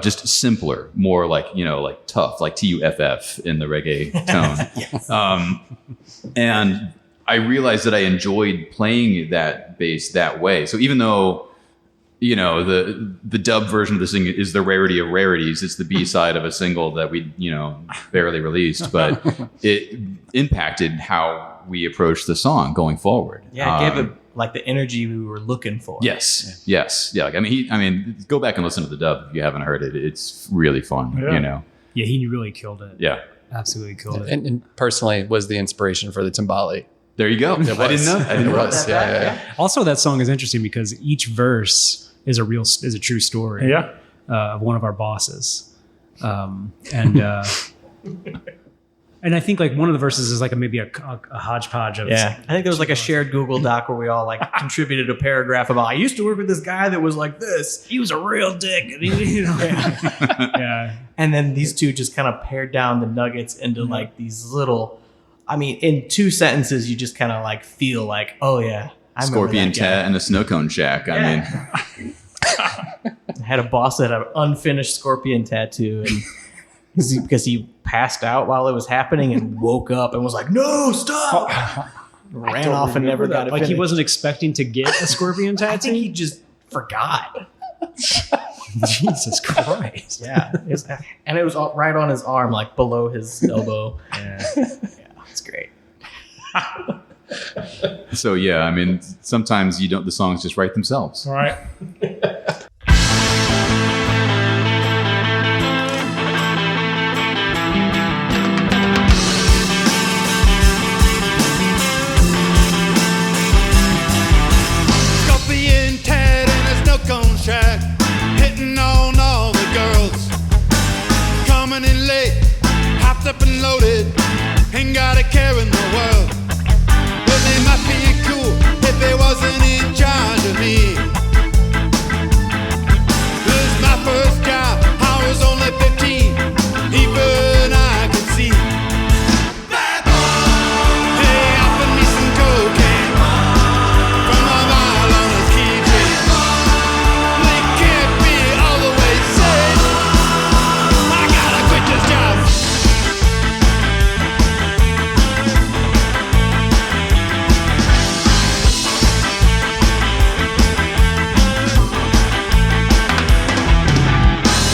Just simpler, more like, like tough, like TUFF in the reggae tone. Yes. And I realized that I enjoyed playing that bass that way. So even though, the dub version of the thing is the rarity of rarities, it's the B-side of a single that we, barely released, but it impacted how we approached the song going forward. Yeah, it gave it like the energy we were looking for. Yes. Yeah. Like, I mean, go back and listen to the dub if you haven't heard it. It's really fun, Yeah. Yeah, he really killed it. Yeah. Absolutely killed it. And personally was the inspiration for the timbale. There you go. I didn't know. It was. Yeah. Also, that song is interesting because each verse is a true story. Yeah. Of one of our bosses, and I think like one of the verses is like maybe a hodgepodge of. Yeah, I think there was like a shared Google Doc where we all like contributed a paragraph about I used to work with this guy that was like this. He was a real dick. And Yeah. And then these two just kind of pared down the nuggets into like these little. I mean, in 2 sentences, you just kind of like feel like, oh yeah, I remember Scorpion that guy. Tat and a snow cone shack. I mean, I had a boss that had an unfinished scorpion tattoo, and because he passed out while it was happening and woke up and was like, "No, stop!" Ran off and never got it. Like he finished. wasn't expecting to get a scorpion I think tattoo. he just forgot. Jesus Christ. Yeah, and it was right on his arm, like below his elbow. Yeah. It's great. So yeah, I mean, sometimes the songs just write themselves. All right. Scorpion Ted in his no cone shack, hitting on all the girls. Coming in late, hopped up and loaded, ain't got a care in the world. Well, they might be cool if they wasn't in charge of me. This is my first job, I was only 15, even I could see. Bad boy! Hey, offer me some cocaine from a mile on his keychain. They can't be all the way safe. I gotta quit this job.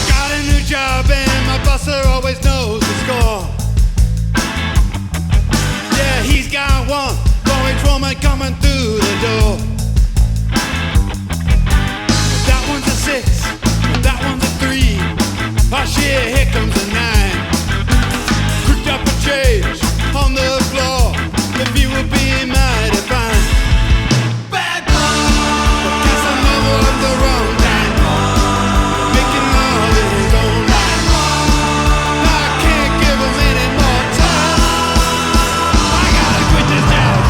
Got a new job and my busser always knows the score. Yeah, he's got one for each woman coming through the door. That one's a 6, that one's a 3. Oh shit, here comes a 9. Cooked up a change on the floor. If you were being mighty fine. Bad boy! Guess I'm over at the wrong time. Making love in his own right. I can't give him any more time. I gotta quit this job.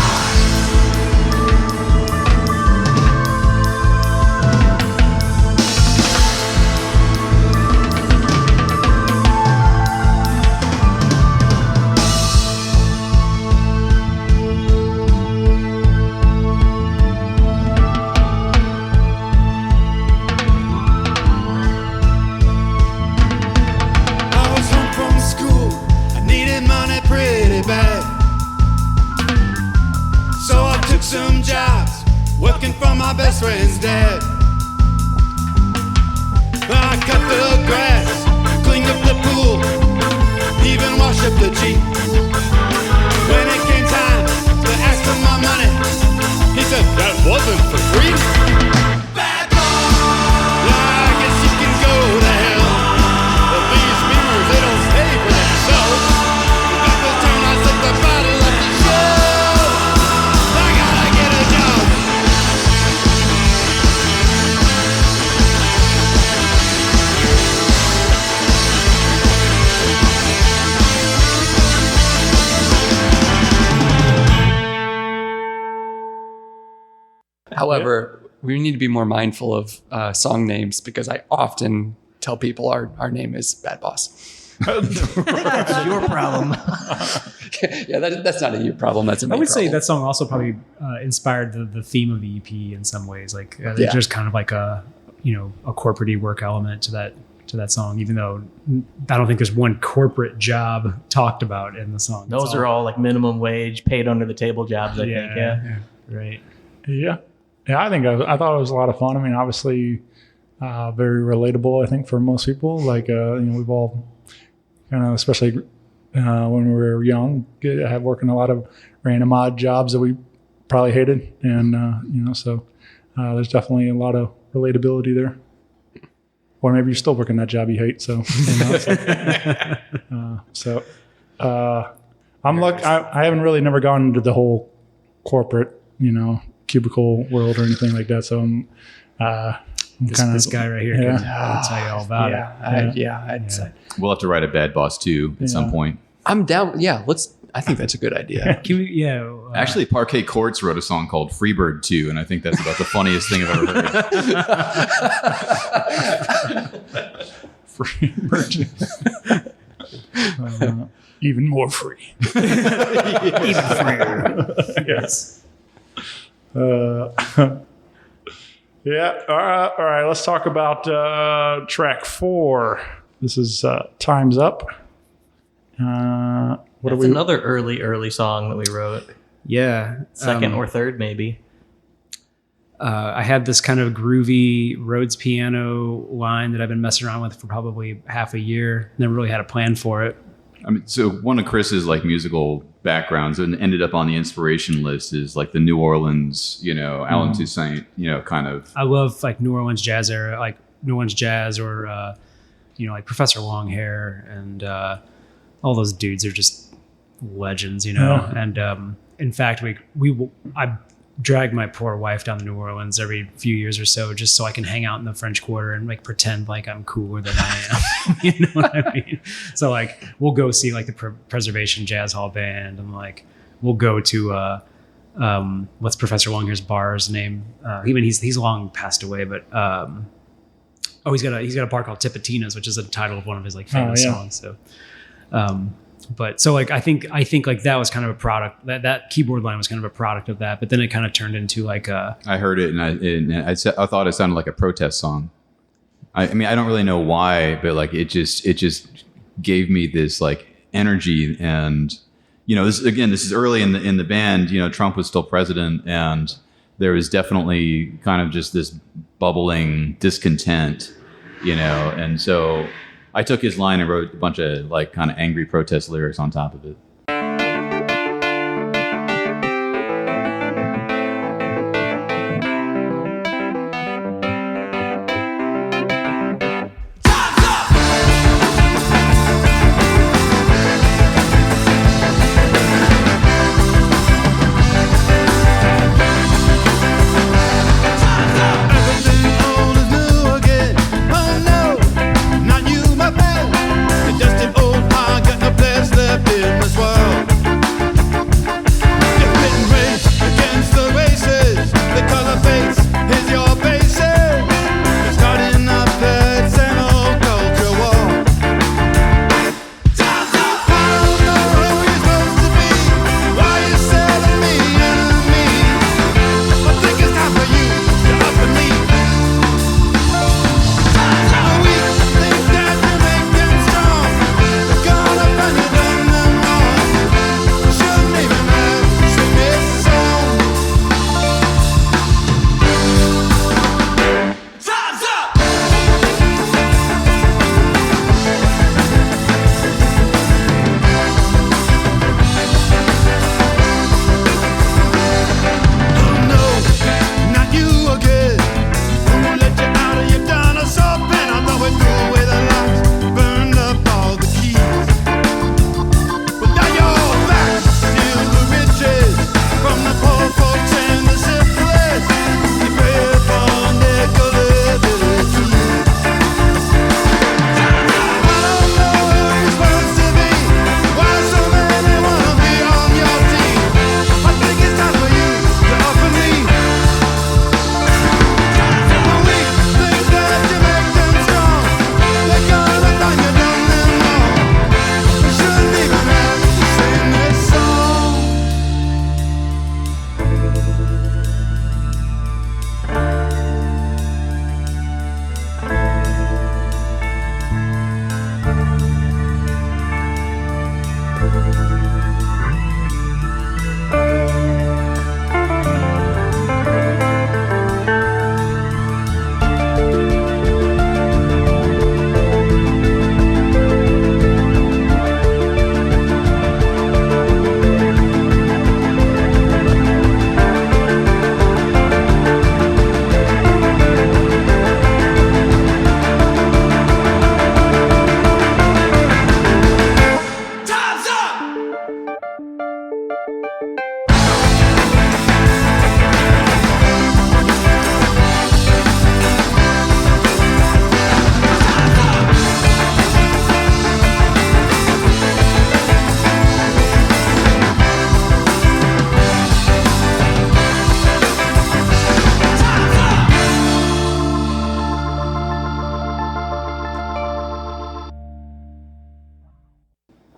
I was home from school, I needed money pretty bad. So I took some jobs, working for my best friend's dad. I cut the grass, cleaned up the pool, even washed up the Jeep. When it came time to ask for my money, he said, that wasn't for free. Bad boy! I guess you can go to hell. But these mirrors, they don't pay for themselves. Got the turn, I set the bottle up the shelf. I gotta get a job. However, we need to be more mindful of song names because I often tell people our name is Bad Boss. That's your problem. Yeah, that's not a you problem. That's a me I would say problem. that song also probably inspired the theme of the EP in some ways. Like there's just kind of like a corporate-y work element to that song, even though I don't think there's one corporate job talked about in the song. Those are all like minimum wage, paid under the table jobs, I think. Yeah. Right. Yeah. Yeah, I thought it was a lot of fun. I mean, obviously, very relatable, I think, for most people. Like, we've all kind of, especially when we were young, had working a lot of random odd jobs that we probably hated. And, so there's definitely a lot of relatability there. Or maybe you're still working that job you hate. So, I'm I haven't really never gone into the whole corporate, cubicle world or anything like that. So I'm this guy right here can tell you all about it. I'd say. We'll have to write a Bad Boss 2 at some point. I'm down. Yeah, I think that's a good idea. Can we, Actually, Parquet Courts wrote a song called Freebird 2, and I think that's about the funniest thing I've ever heard. Freebird. Even more free. Even freer. Yes. Yeah. All right. Let's talk about track 4. This is Time's Up. That's another early song that we wrote. Yeah. Second or third, maybe. I had this kind of groovy Rhodes piano line that I've been messing around with for probably half a year. Never really had a plan for it. I mean, so one of Chris's like musical backgrounds and ended up on the inspiration list is like the New Orleans, Allen Toussaint, kind of. I love like New Orleans jazz era, like New Orleans jazz or, like Professor Longhair and all those dudes are just legends, And in fact, I drag my poor wife down to New Orleans every few years or so, just so I can hang out in the French Quarter and like pretend like I'm cooler than I am. You know what I mean? So like we'll go see like the Preservation Jazz Hall Band, and like we'll go to what's Professor Longhair's bar's name? Even he's long passed away, but he's got a bar called Tipitina's, which is the title of one of his like famous songs. So. But so like I think like that was kind of a product that keyboard line was kind of a product of that, but then it kind of turned into like a. I heard it and I thought it sounded like a protest song. I mean I don't really know why, but like it just gave me this like energy, and this is early in the band. Trump was still president, and there was definitely kind of just this bubbling discontent, and so. I took his line and wrote a bunch of like kind of angry protest lyrics on top of it.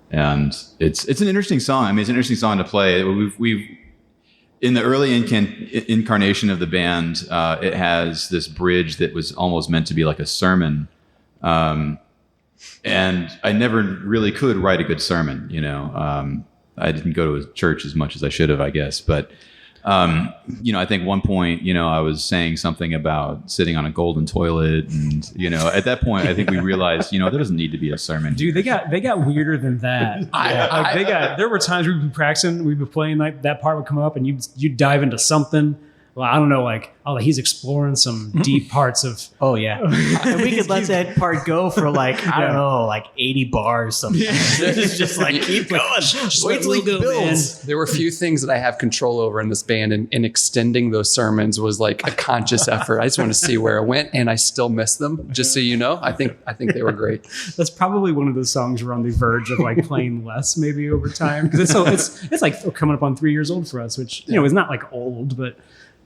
And it's an interesting song. I mean, it's an interesting song to play. We've in the early incarnation of the band, it has this bridge that was almost meant to be like a sermon. And I never really could write a good sermon, you know. I didn't go to a church as much as I should have, I guess. But I think one point, I was saying something about sitting on a golden toilet, and at that point, I think we realized, there doesn't need to be a sermon. Dude, they got weirder than that. There were times we'd be practicing, we'd be playing, like that part would come up, and you'd dive into something. Well, I don't know, he's exploring some deep parts of. Oh yeah, and we could let that part go for I don't know, 80 bars. Sometimes it's just keep going. Wait till he builds. There were a few things that I have control over in this band, and extending those sermons was a conscious effort. I just want to see where it went, and I still miss them. Just so you know, I think they were great. That's probably one of those songs we're on the verge of playing less maybe over time, because it's coming up on 3 years old for us, which is not old, but.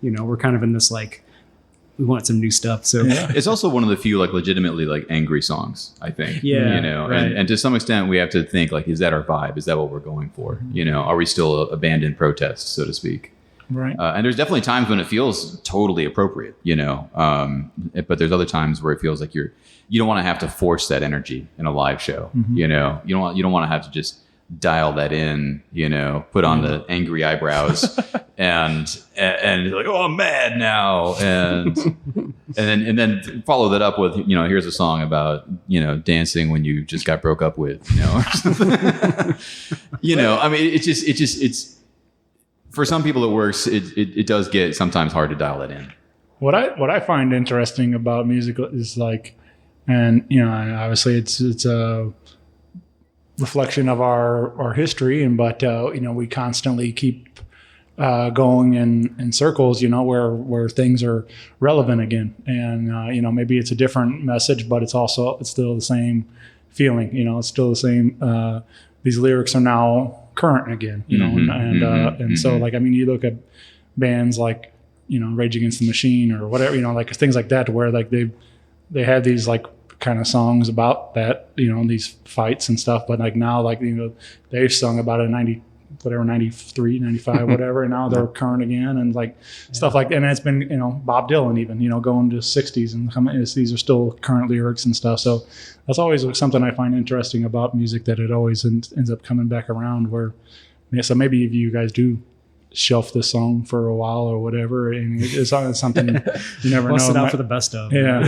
We're kind of in this we want some new stuff. So it's also one of the few legitimately angry songs, I think. Yeah. Right. And to some extent we have to think is that our vibe? Is that what we're going for? Are we still a band in protest, so to speak? Right. And there's definitely times when it feels totally appropriate, but there's other times where it feels like you don't want to have to force that energy in a live show. Mm-hmm. You don't want to have to just dial that in, put on the angry eyebrows and oh, I'm mad now. And then follow that up with, here's a song about, dancing when you just got broke up with, I mean, it's for some people it works. It does get sometimes hard to dial that in. What I find interesting about music is and obviously it's a reflection of our history, but we constantly keep going in circles, where things are relevant again, and maybe it's a different message, but it's still the same feeling. It's still the same. These lyrics are now current again, and so you look at bands like Rage Against the Machine or whatever, things like that, where they had these kind of songs about that, these fights and stuff, but now they've sung about it in 93, 95, whatever, and now they're current again, and stuff and it's been Bob Dylan even going to 60s and these are still current lyrics and stuff. So that's always something I find interesting about music, that it always ends up coming back around, where so maybe if you guys do shelf this song for a while or whatever, and it's something you never Bust know. it out for the best of. Yeah.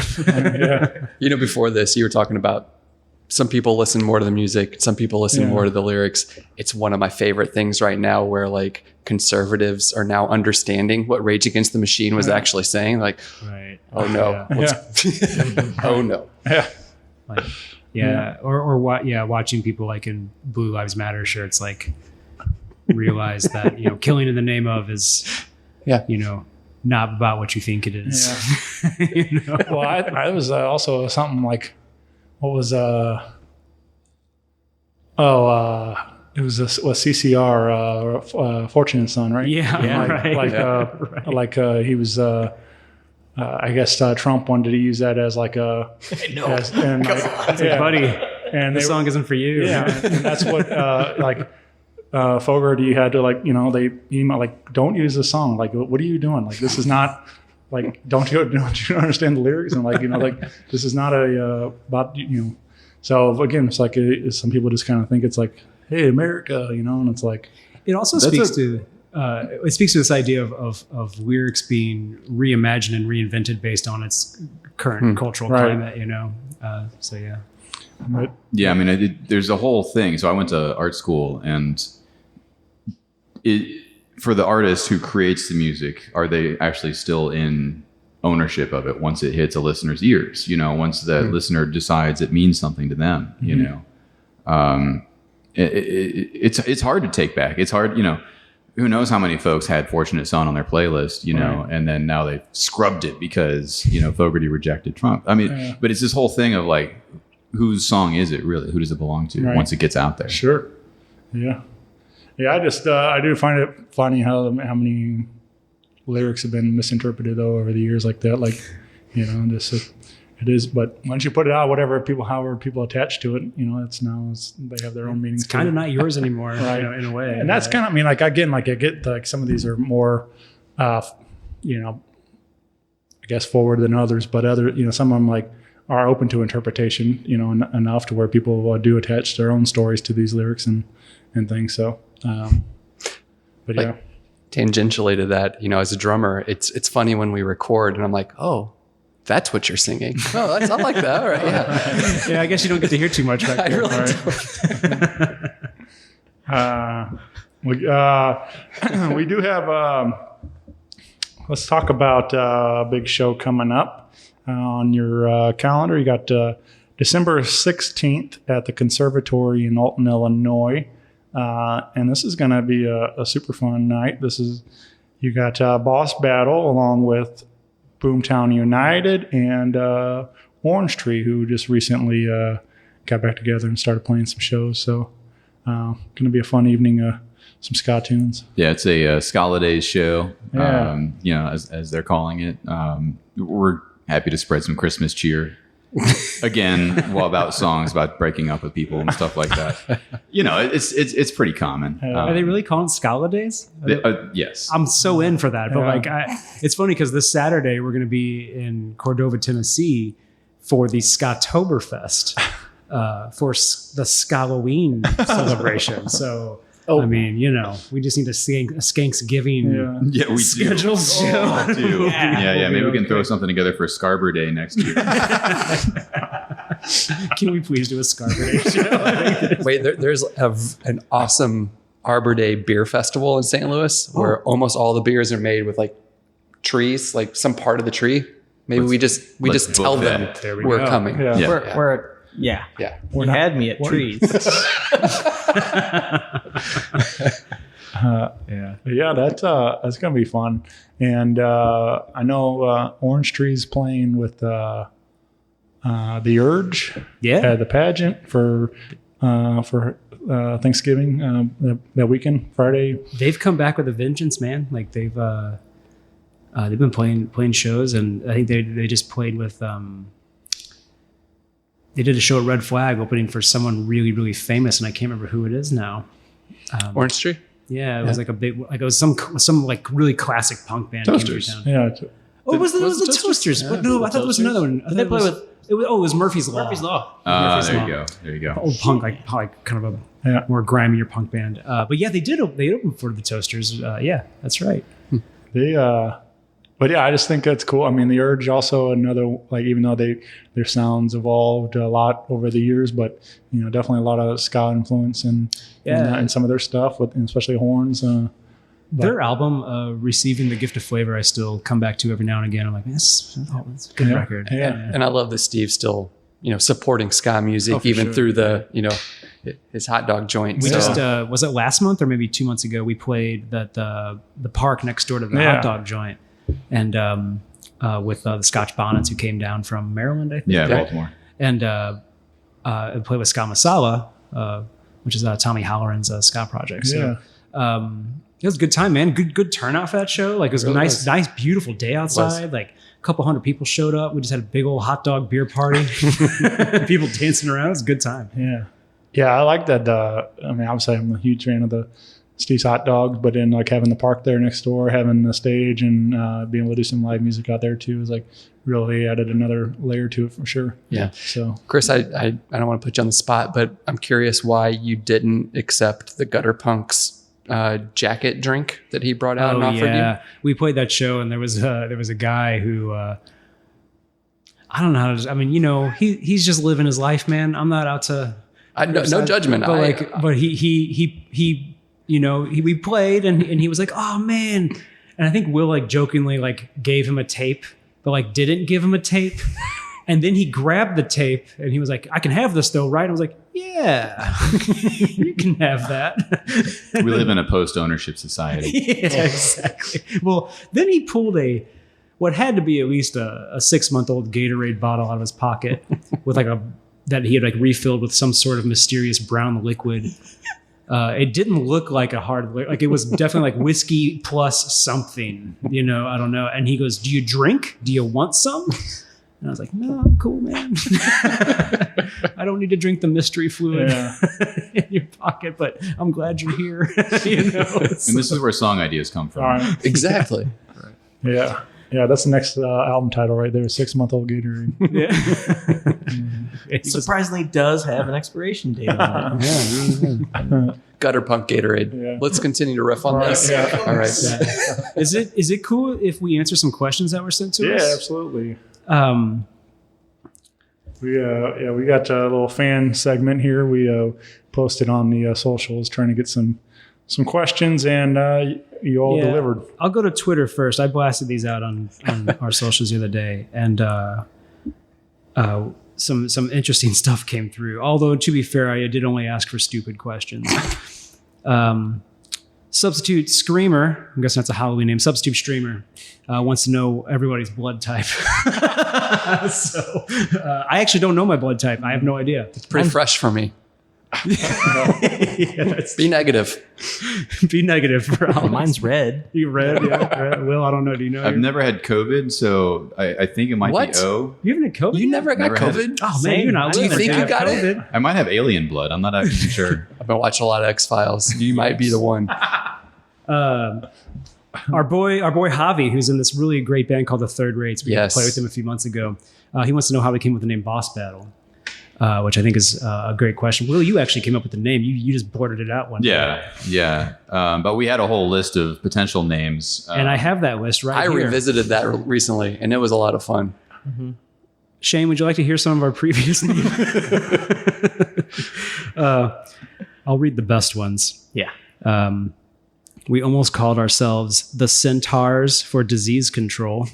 Before this, you were talking about some people listen more to the music, some people listen more to the lyrics. It's one of my favorite things right now, where conservatives are now understanding what Rage Against the Machine was actually saying. Right. Oh no. Oh no. Yeah. Or watching people in Blue Lives Matter shirts realize that killing in the name of is not about what you think it is. Well, I was also something what was it was CCR, Fortunate Son, right? He was I guess Trump wanted to use that as buddy, and the song isn't for you. Yeah, and that's what Fogarty had to they email don't use the song, what are you doing, this is not don't you understand the lyrics, and this is not about so again it's some people just kind of think it's hey America, and it's it also speaks to this idea of lyrics being reimagined and reinvented based on its current cultural climate, so yeah. But, yeah, I mean, there's a whole thing. So I went to art school, and for the artist who creates the music, are they actually still in ownership of it once it hits a listener's ears? Once that listener decides it means something to them, it's hard to take back. It's hard, who knows how many folks had Fortunate Son on their playlist, and then now they've scrubbed it because, Fogarty rejected Trump. I mean, but it's this whole thing of whose song is it really? Who does it belong to once it gets out there? Sure. Yeah. Yeah. I do find it funny how many lyrics have been misinterpreted over the years like that. It is, but once you put it out, however people attach to it, they have their own meanings. It's kind of not yours anymore, in a way. And that's kind of, I get some of these are more, I guess forward than others, but some of them are open to interpretation, enough to where people do attach their own stories to these lyrics and things. So, but yeah. tangentially to that, as a drummer, it's funny when we record and I'm like, oh, that's what you're singing. Oh, I like that. All right, yeah. Yeah, I guess you don't get to hear too much back I there. really don't. We do have. Let's talk about a big show coming up on your calendar. You got December 16th at the Conservatory in Alton, Illinois, and this is going to be a super fun night. You got Boss Battle along with Boomtown United and Orangetree, who just recently got back together and started playing some shows. So, going to be a fun evening. Some ska tunes. Yeah, it's a Skalidays show, Yeah. as they're calling it. We're happy to spread some Christmas cheer. Again, about songs about breaking up with people and stuff like that. It's pretty common. Are they really calling Skalidays? Yes. I'm so in for that. But Yeah. it's funny because this Saturday we're going to be in Cordova, Tennessee for the Skatoberfest, for the Skalloween celebration. So, I mean, we just need a Skanksgiving Yeah, we schedule. do. We do. Yeah. Maybe we can throw something together for Scarborough Day next year. Can we please do a Scarborough Day show? Wait, there's an awesome Arbor Day beer festival in St. Louis where almost all the beers are made with like trees, like some part of the tree. Maybe we just tell book them that. we're coming. Yeah. Yeah. You had me at trees. Yeah, that's gonna be fun. And I know Orangetree's playing with the Urge at the pageant for Thanksgiving that weekend, Friday. They've come back with a vengeance, man. Like they've been playing shows, and I think they just played with. They did a show at Red Flag opening for someone really, really famous, and I can't remember who it is now. Orangetree? Yeah, it was like a big, like it was some like really classic punk band Toasters. came to town. Yeah, Oh, it was the Toasters. But no, I thought it was another one. Did they play with It was Murphy's Law. Murphy's Law? There you go. Old punk, like kind of a more grimier punk band. But yeah, they opened for the Toasters. Yeah, that's right. But yeah, I just think that's cool. I mean, the Urge also another, like, even though their sounds evolved a lot over the years, but definitely a lot of ska influence and some of their stuff, and especially horns. Their album, Receiving the Gift of Flavor, I still come back to every now and again. I'm like, that's a good record. Yeah. And I love that Steve's still, supporting ska music even through the, his hot dog joint. We just was it last month or maybe 2 months ago? We played that the park next door to the hot dog joint, and with the Scotch Bonnets who came down from Maryland, I think. Yeah, Baltimore. And played with Ska Masala, which is Tommy Halloran's ska project. So, it was a good time, man. Good turnout for that show. Like it was a nice, beautiful day outside. Like a couple hundred people showed up. We just had a big old hot dog beer party. People dancing around. It was a good time. Yeah, I like that. I mean, obviously, I'm a huge fan of the Steve's Hot Dogs, but then like having the park there next door, having the stage, and being able to do some live music out there too is like really added another layer to it for sure. Yeah. So, Chris, I don't want to put you on the spot, but I'm curious why you didn't accept the Gutter Punk's jacket drink that he brought out and offered you. We played that show, and there was a guy who I don't know how to. I mean, he's just living his life, man. I'm not out to. No judgment. But he we played, and he was like, oh man, and I think Will like jokingly like gave him a tape, but like didn't give him a tape. And then he grabbed the tape and he was like, I can have this though, right? I was like, yeah, you can have that. We live in a post-ownership society. Yeah, exactly. Well, then he pulled what had to be at least a 6-month-old Gatorade bottle out of his pocket with that he had like refilled with some sort of mysterious brown liquid. It didn't look like a hard, like it was definitely like whiskey plus something, I don't know. And he goes, do you drink? Do you want some? And I was like, no, I'm cool, man. I don't need to drink the mystery fluid in your pocket, but I'm glad you're here. And this is where song ideas come from. right. Exactly. Yeah, that's the next album title right there, 6-month-old Gatorade. Yeah. It was- Surprisingly, does have an expiration date on it. Gutter punk Gatorade. Yeah. Let's continue to riff on this. Yeah. All right. Is it cool if we answer some questions that were sent to us? Yeah, absolutely. Um, We got a little fan segment here. We posted on the socials trying to get some questions, and you all delivered. I'll go to Twitter first. I blasted these out on our socials the other day, and some interesting stuff came through. Although, to be fair, I did only ask for stupid questions. Substitute Screamer, I'm guessing that's a Halloween name, Substitute Streamer, wants to know everybody's blood type. So I actually don't know my blood type. I have no idea. It's pretty fresh for me. Be negative. Be negative for Alex. Mine's red. You red, yeah. Red. Will, I don't know. Do you know? I've never had COVID, so I think it might What? be O. You haven't had COVID? You never got Never had COVID? Oh, man, you're not Do you living think if you have got it? COVID. I might have alien blood. I'm not actually sure. I've been watching a lot of X-Files. You might be the one. Our boy Javi, who's in this really great band called The Third Rates. We got Yes. to play with him a few months ago. He wants to know how we came with the name Boss Battle, which I think is a great question. Will, you actually came up with the name. You just blurted it out one day. Yeah. But we had a whole list of potential names. And I have that list right I here. revisited that recently, and it was a lot of fun. Shane, would you like to hear some of our previous names? I'll read the best ones. Yeah. We almost called ourselves the Centaurs for disease control.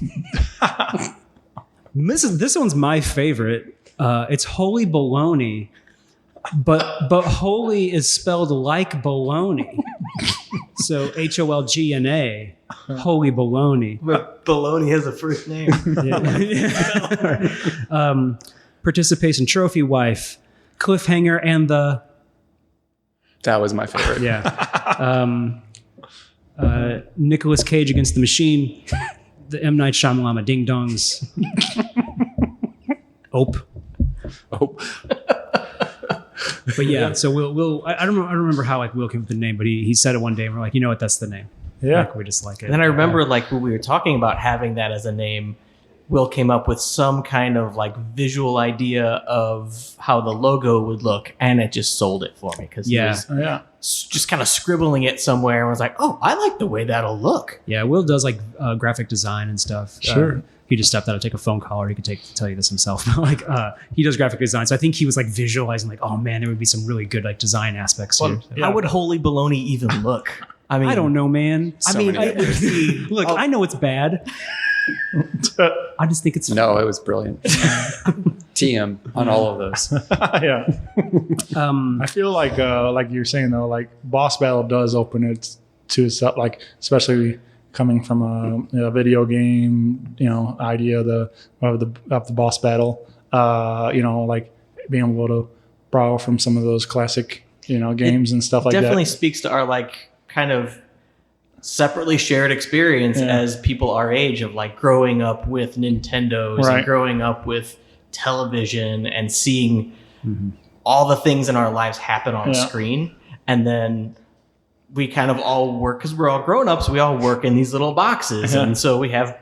This one's my favorite. It's Holy Baloney, but holy is spelled like baloney. So HOLGNA, Holy Baloney. But Baloney has a first name. Participation trophy wife, cliffhanger, and the That was my favorite. Nicolas Cage against the machine, the M. Night Shyamalan ding dongs. Ope. But yeah, so Will I don't remember how like Will came up with the name, but he said it one day and we're like, you know what, that's the name. Yeah. Like, we just like it. And then I remember like when we were talking about having that as a name, Will came up with some kind of like visual idea of how the logo would look, and it just sold it for me because he was just kind of scribbling it somewhere and was like, oh, I like the way that'll look. Yeah, Will does like graphic design and stuff. Sure. He just stepped out to take a phone call, or he could tell you this himself. But like, he does graphic design, so I think he was like visualizing, like, oh man, there would be some really good like design aspects here. How would Holy Baloney even look? I mean, I don't know, man. Look, I know it's bad. I just think it's No, it was brilliant. TM on all of those. Yeah. I feel like you're saying though, like Boss Battle does open it to itself, like especially coming from a video game, idea of the Boss Battle, like being able to borrow from some of those classic, games and stuff like that. Definitely speaks to our like kind of separately shared experience as people our age of like growing up with Nintendos and growing up with television and seeing all the things in our lives happen on a screen. And then we kind of all work, because we're all grown-ups, we all work in these little boxes. And so we have,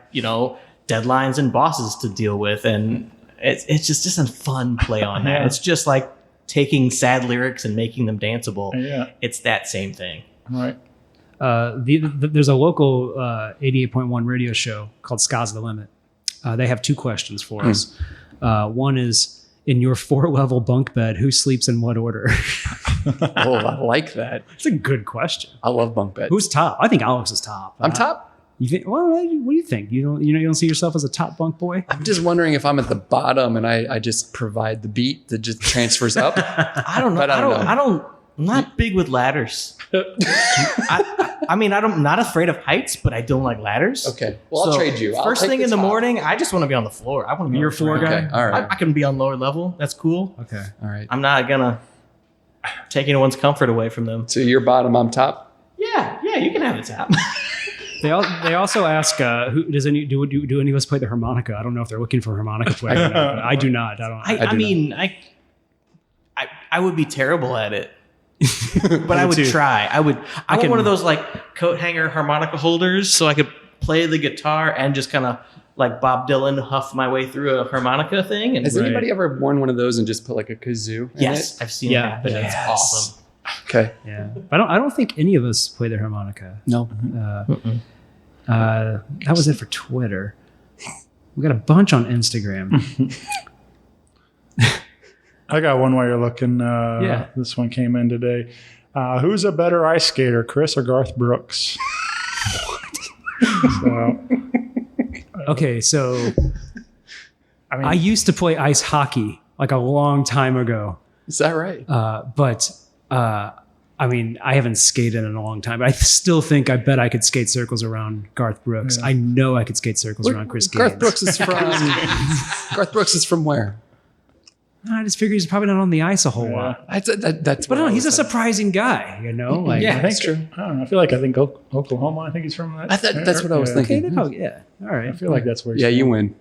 deadlines and bosses to deal with. And it's just a fun play on that. It's just like taking sad lyrics and making them danceable. Yeah. It's that same thing. Right. There's a local 88.1 radio show called Sky's the Limit. They have two questions for us. One is, in your 4-level bunk bed, who sleeps in what order? Oh, I like that. It's a good question. I love bunk beds. Who's top? I think Alex is top. I'm top. You think? Well, what do you think? You don't see yourself as a top bunk boy? I'm just wondering if I'm at the bottom and I just provide the beat that just transfers up. I don't know. But I'm not big with ladders. I'm not afraid of heights, but I don't like ladders. Okay. Well, I'll trade you. I'll First take thing the in the top. morning, I just want to be on the floor. I want to be You're on the floor. a floor guy? Okay. All right. I can be on lower level. That's cool. Okay. All right. I'm not gonna take anyone's comfort away from them. So you're bottom, I'm top. Yeah, you can have the top. They also ask, who do any of us play the harmonica? I don't know if they're looking for harmonica players or not, but I do not. I would be terrible at it. But I would try. I want one of those like coat hanger harmonica holders so I could play the guitar and just kind of like Bob Dylan huff my way through a harmonica thing. And Has anybody ever worn one of those and just put like a kazoo? in Yes, it? I've seen it happen. It's awesome. Okay. Yeah, but I don't think any of us play the harmonica. No. That was it for Twitter. We got a bunch on Instagram. I got one while you're looking. Yeah. This one came in today. Who's a better ice skater, Chris or Garth Brooks? So, Okay, so I used to play ice hockey like a long time ago. Is that right? But I mean, I haven't skated in a long time. But I still think I bet I could skate circles around Garth Brooks. I know I could skate circles around Chris Gaines. Garth Brooks is from. Garth Brooks is from where? I just figure he's probably not on the ice a whole lot. That's. But what no, I he's a was saying. surprising guy. You know, like Yeah, I that's think, true. I don't know. I think Oklahoma. I think he's from that. That's what I was thinking. Okay, oh, yeah. All right. I feel like that's where he's Yeah, from. you win.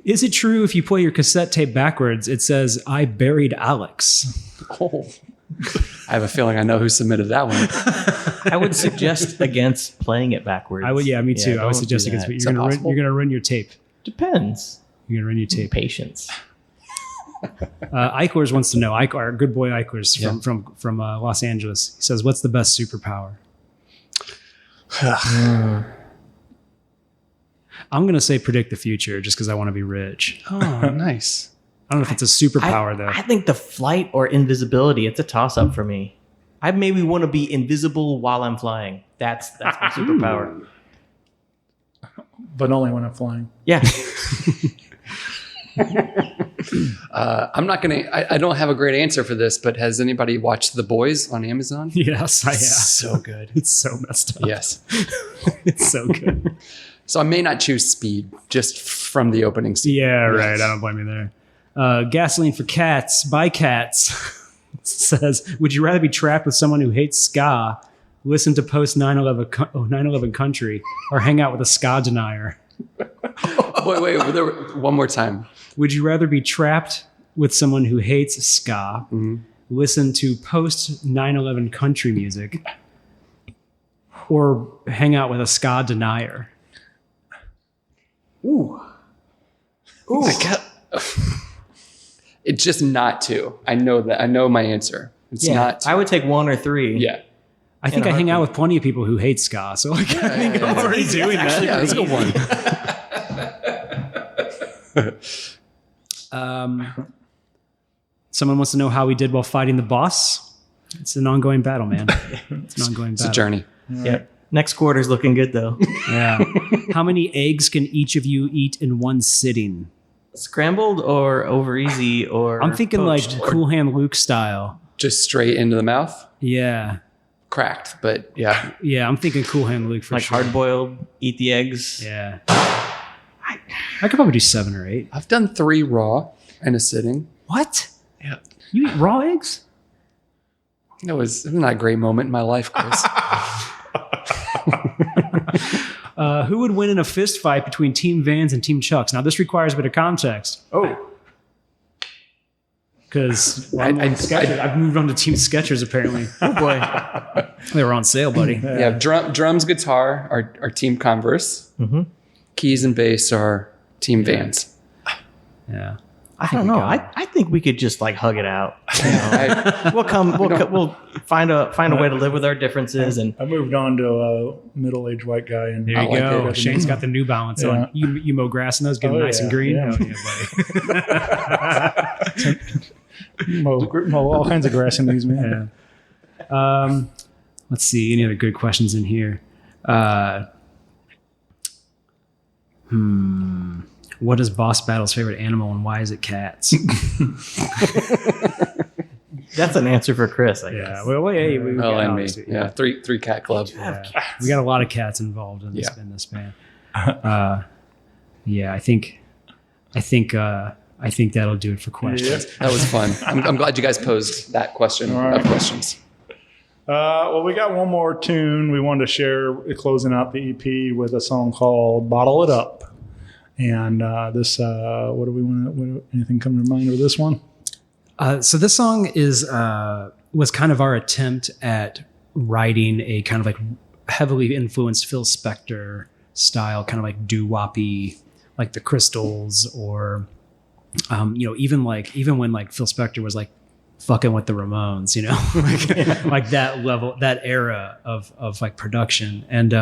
Is it true if you play your cassette tape backwards, it says "I buried Alex"? Oh. I have a feeling I know who submitted that one. I would suggest against playing it backwards. I would. Yeah, me too. I would don't suggest do against. that. You're gonna ruin your tape. Depends. You're gonna ruin your tape. Patience. Eichler's wants to know. Our good boy Eichler's from Los Angeles. He says, "What's the best superpower?" I'm gonna say predict the future, just because I want to be rich. Oh, nice. I don't know if it's a superpower though. I think the flight or invisibility, it's a toss-up for me. I maybe want to be invisible while I'm flying. That's my superpower. But only when I'm flying. Yeah. I'm not going to, I don't have a great answer for this, but has anybody watched The Boys on Amazon? Yes, I have. So good. It's so messed up. Yes. It's so good. So I may not choose speed just from the opening scene. Yeah, right. I don't blame you there. Gasoline for Cats by Cats says, would you rather be trapped with someone who hates ska, listen to post 9/11 country, or hang out with a ska denier? Wait, one more time. Would you rather be trapped with someone who hates ska, listen to post 9/11 country music, or hang out with a ska denier? Ooh. It's just not to. I know that. I know my answer. It's not to. I would take 1 or 3. Yeah. I think I hang out with plenty of people who hate ska, so I think I'm already doing that. Yeah, let's go one. Someone wants to know how we did while fighting the boss. It's an ongoing battle, man. It's an ongoing It's battle. a journey. Yep. Next quarter's looking good though. Yeah. How many eggs can each of you eat in one sitting? Scrambled or over easy or I'm thinking poached? like Cool Hand Luke style. Just straight into the mouth. Yeah. Cracked, but yeah. Yeah, I'm thinking Cool Hand Luke for like sure. hard boiled, eat the eggs. Yeah. I could probably do 7 or 8. I've done 3 raw in a sitting. What? Yeah. You eat raw eggs? It was not a great moment in my life, Chris. Who would win in a fist fight between Team Vans and Team Chucks? Now, this requires a bit of context. Oh. Because I've moved on to Team Skechers, apparently. Oh boy. They were on sale, buddy. Yeah, drums, guitar are Team Converse. Mm-hmm. Keys and bass are Team Vans. Yeah. I don't know. I think we could just like hug it out. You know? We'll find a way to live with our differences. And I moved on to a middle-aged white guy, and There you like go. it. Shane's got the New Balance on. You mow grass in those, get them nice and green. yeah. Oh, yeah, buddy. mow all kinds of grass in these, man. Yeah. Let's see. Any other good questions in here? What is Boss Battle's favorite animal and why is it cats? that's an answer for Chris, I guess. Yeah. Well, hey, we Oh, got and me. honesty. Yeah, three cat club. We got a lot of cats involved in this band. Yeah, I think that'll do it for questions. That was fun. I'm glad you guys posed that question of questions. Well, we got one more tune we wanted to share closing out the EP with a song called "Bottle It Up." And this, what do we want? Anything come to mind with this one? So this song is was kind of our attempt at writing a kind of like heavily influenced Phil Spector style, kind of like doo-woppy, like the Crystals, or even when like Phil Spector was like fucking with the Ramones, like that level, that era of like production. And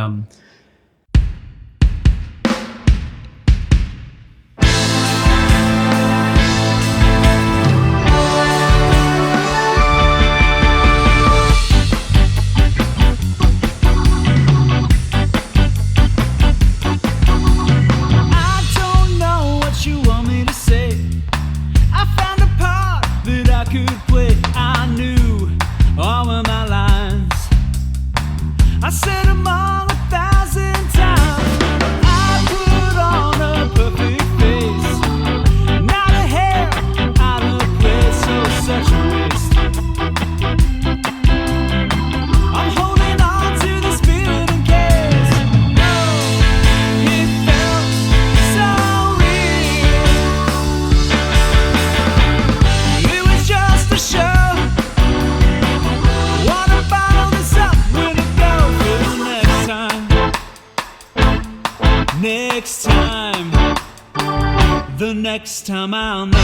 next time I'll know.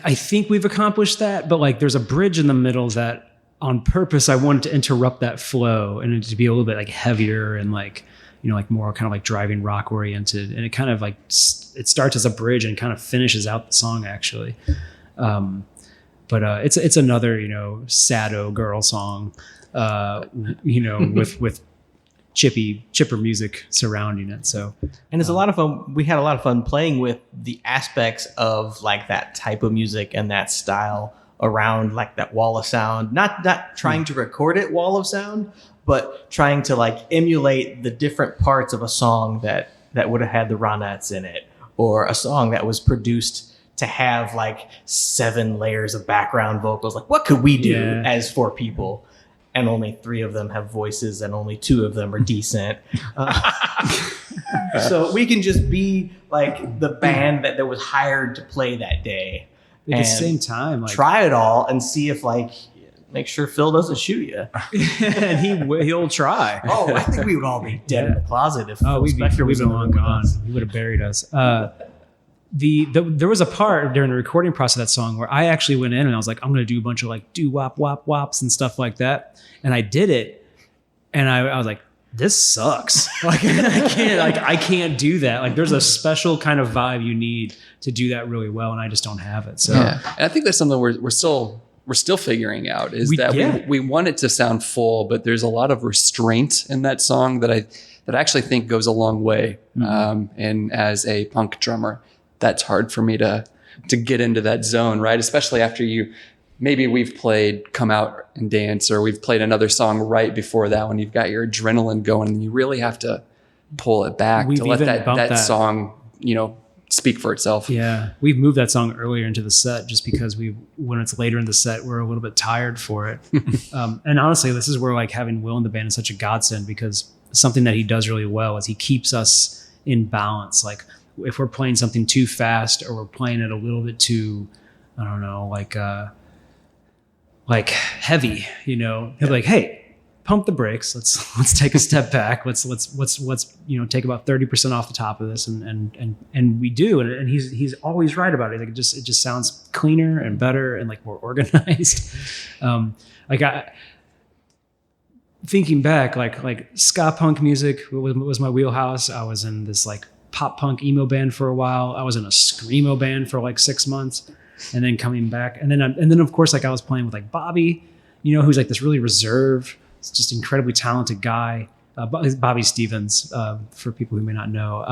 I think we've accomplished that, but like there's a bridge in the middle that on purpose I wanted to interrupt that flow and it to be a little bit like heavier and like, like more kind of like driving rock oriented. And it kind of like, it starts as a bridge and kind of finishes out the song actually. But it's another, sado girl song, with chipper music surrounding it. So, and it's a lot of fun. We had a lot of fun playing with the aspects of like that type of music and that style around like that wall of sound, not trying to record it wall of sound, but trying to like emulate the different parts of a song that would have had the Ronettes in it, or a song that was produced to have like 7 layers of background vocals. Like, what could we do as 4 people? And only 3 of them have voices, and only 2 of them are decent. So we can just be like the band that was hired to play that day. At the same time, like, try it all and see if like, make sure Phil doesn't shoot you. and he'll try. Oh, I think we would all be dead in the closet if Phil we'd Spector was been in the long room with gone. us. He would have buried us. There was a part during the recording process of that song where I actually went in and I was like, I'm going to do a bunch of like do wop wop wops and stuff like that, and I did it, and I was like, this sucks. Like I can't do that. Like there's a special kind of vibe you need to do that really well, and I just don't have it. So and I think that's something we're still figuring out, is we want it to sound full, but there's a lot of restraint in that song that I actually think goes a long way. And as a punk drummer, that's hard for me to get into that zone, right? Especially after maybe we've played Come Out and Dance, or we've played another song right before that when you've got your adrenaline going, and you really have to pull it back to let that song, speak for itself. Yeah. We've moved that song earlier into the set just because when it's later in the set, we're a little bit tired for it. And honestly, this is where like having Will in the band is such a godsend, because something that he does really well is he keeps us in balance. Like if we're playing something too fast, or we're playing it a little bit too, I don't know, like heavy, he'll be like, hey, pump the brakes. Let's take a step back. Let's take about 30% off the top of this. And we do. And he's always right about it. Like it just sounds cleaner and better and like more organized. Thinking back, like ska punk music was my wheelhouse. I was in this like pop punk emo band for a while. I was in a screamo band for like 6 months, and then coming back. And then of course, like I was playing with like Bobby, who's like this really reserved, just incredibly talented guy. Bobby Stevens, for people who may not know.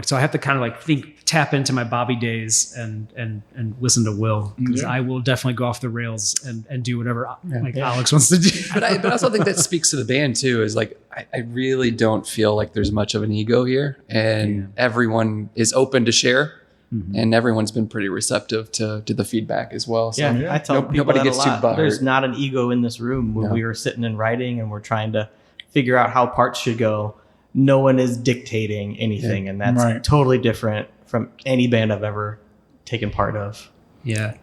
So I have to kind of like tap into my Bobby days and listen to Will, because I will definitely go off the rails and do whatever Alex wants to do. But I also think that speaks to the band too, is like, I really don't feel like there's much of an ego here, and everyone is open to share. Mm-hmm. And everyone's been pretty receptive to the feedback as well. So I tell people nobody that gets a too lot. butthurt. There's not an ego in this room when we were sitting and writing and we're trying to figure out how parts should go. No one is dictating anything, and that's totally different from any band I've ever taken part of. Yeah,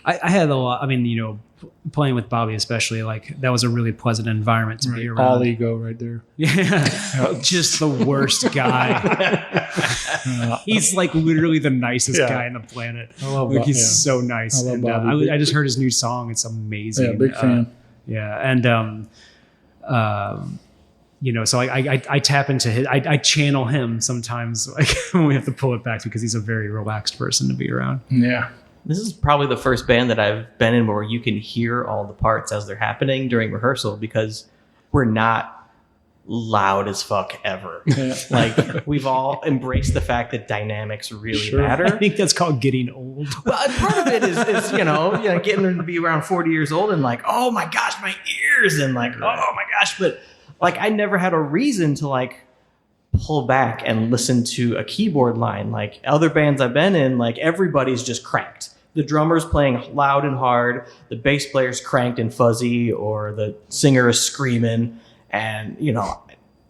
I had a lot. I mean, playing with Bobby especially, like that was a really pleasant environment to be around. All ego right there. Yeah, just the worst guy. He's like literally the nicest guy on the planet. I love Bobby. He's so nice. I love Bobby. I just heard his new song. It's amazing. Yeah, big fan. So I tap into his, I channel him sometimes, like when we have to pull it back, because he's a very relaxed person to be around. Yeah. This is probably the first band that I've been in where you can hear all the parts as they're happening during rehearsal, because we're not loud as fuck ever. Yeah. Like we've all embraced the fact that dynamics really matter. I think that's called getting old. Well, part of it is getting to be around 40 years old and like, oh my gosh, my ears, and like, oh my gosh. But like, I never had a reason to like pull back and listen to a keyboard line. Like other bands I've been in, like everybody's just cranked. The drummer's playing loud and hard, the bass player's cranked and fuzzy, or the singer is screaming. And,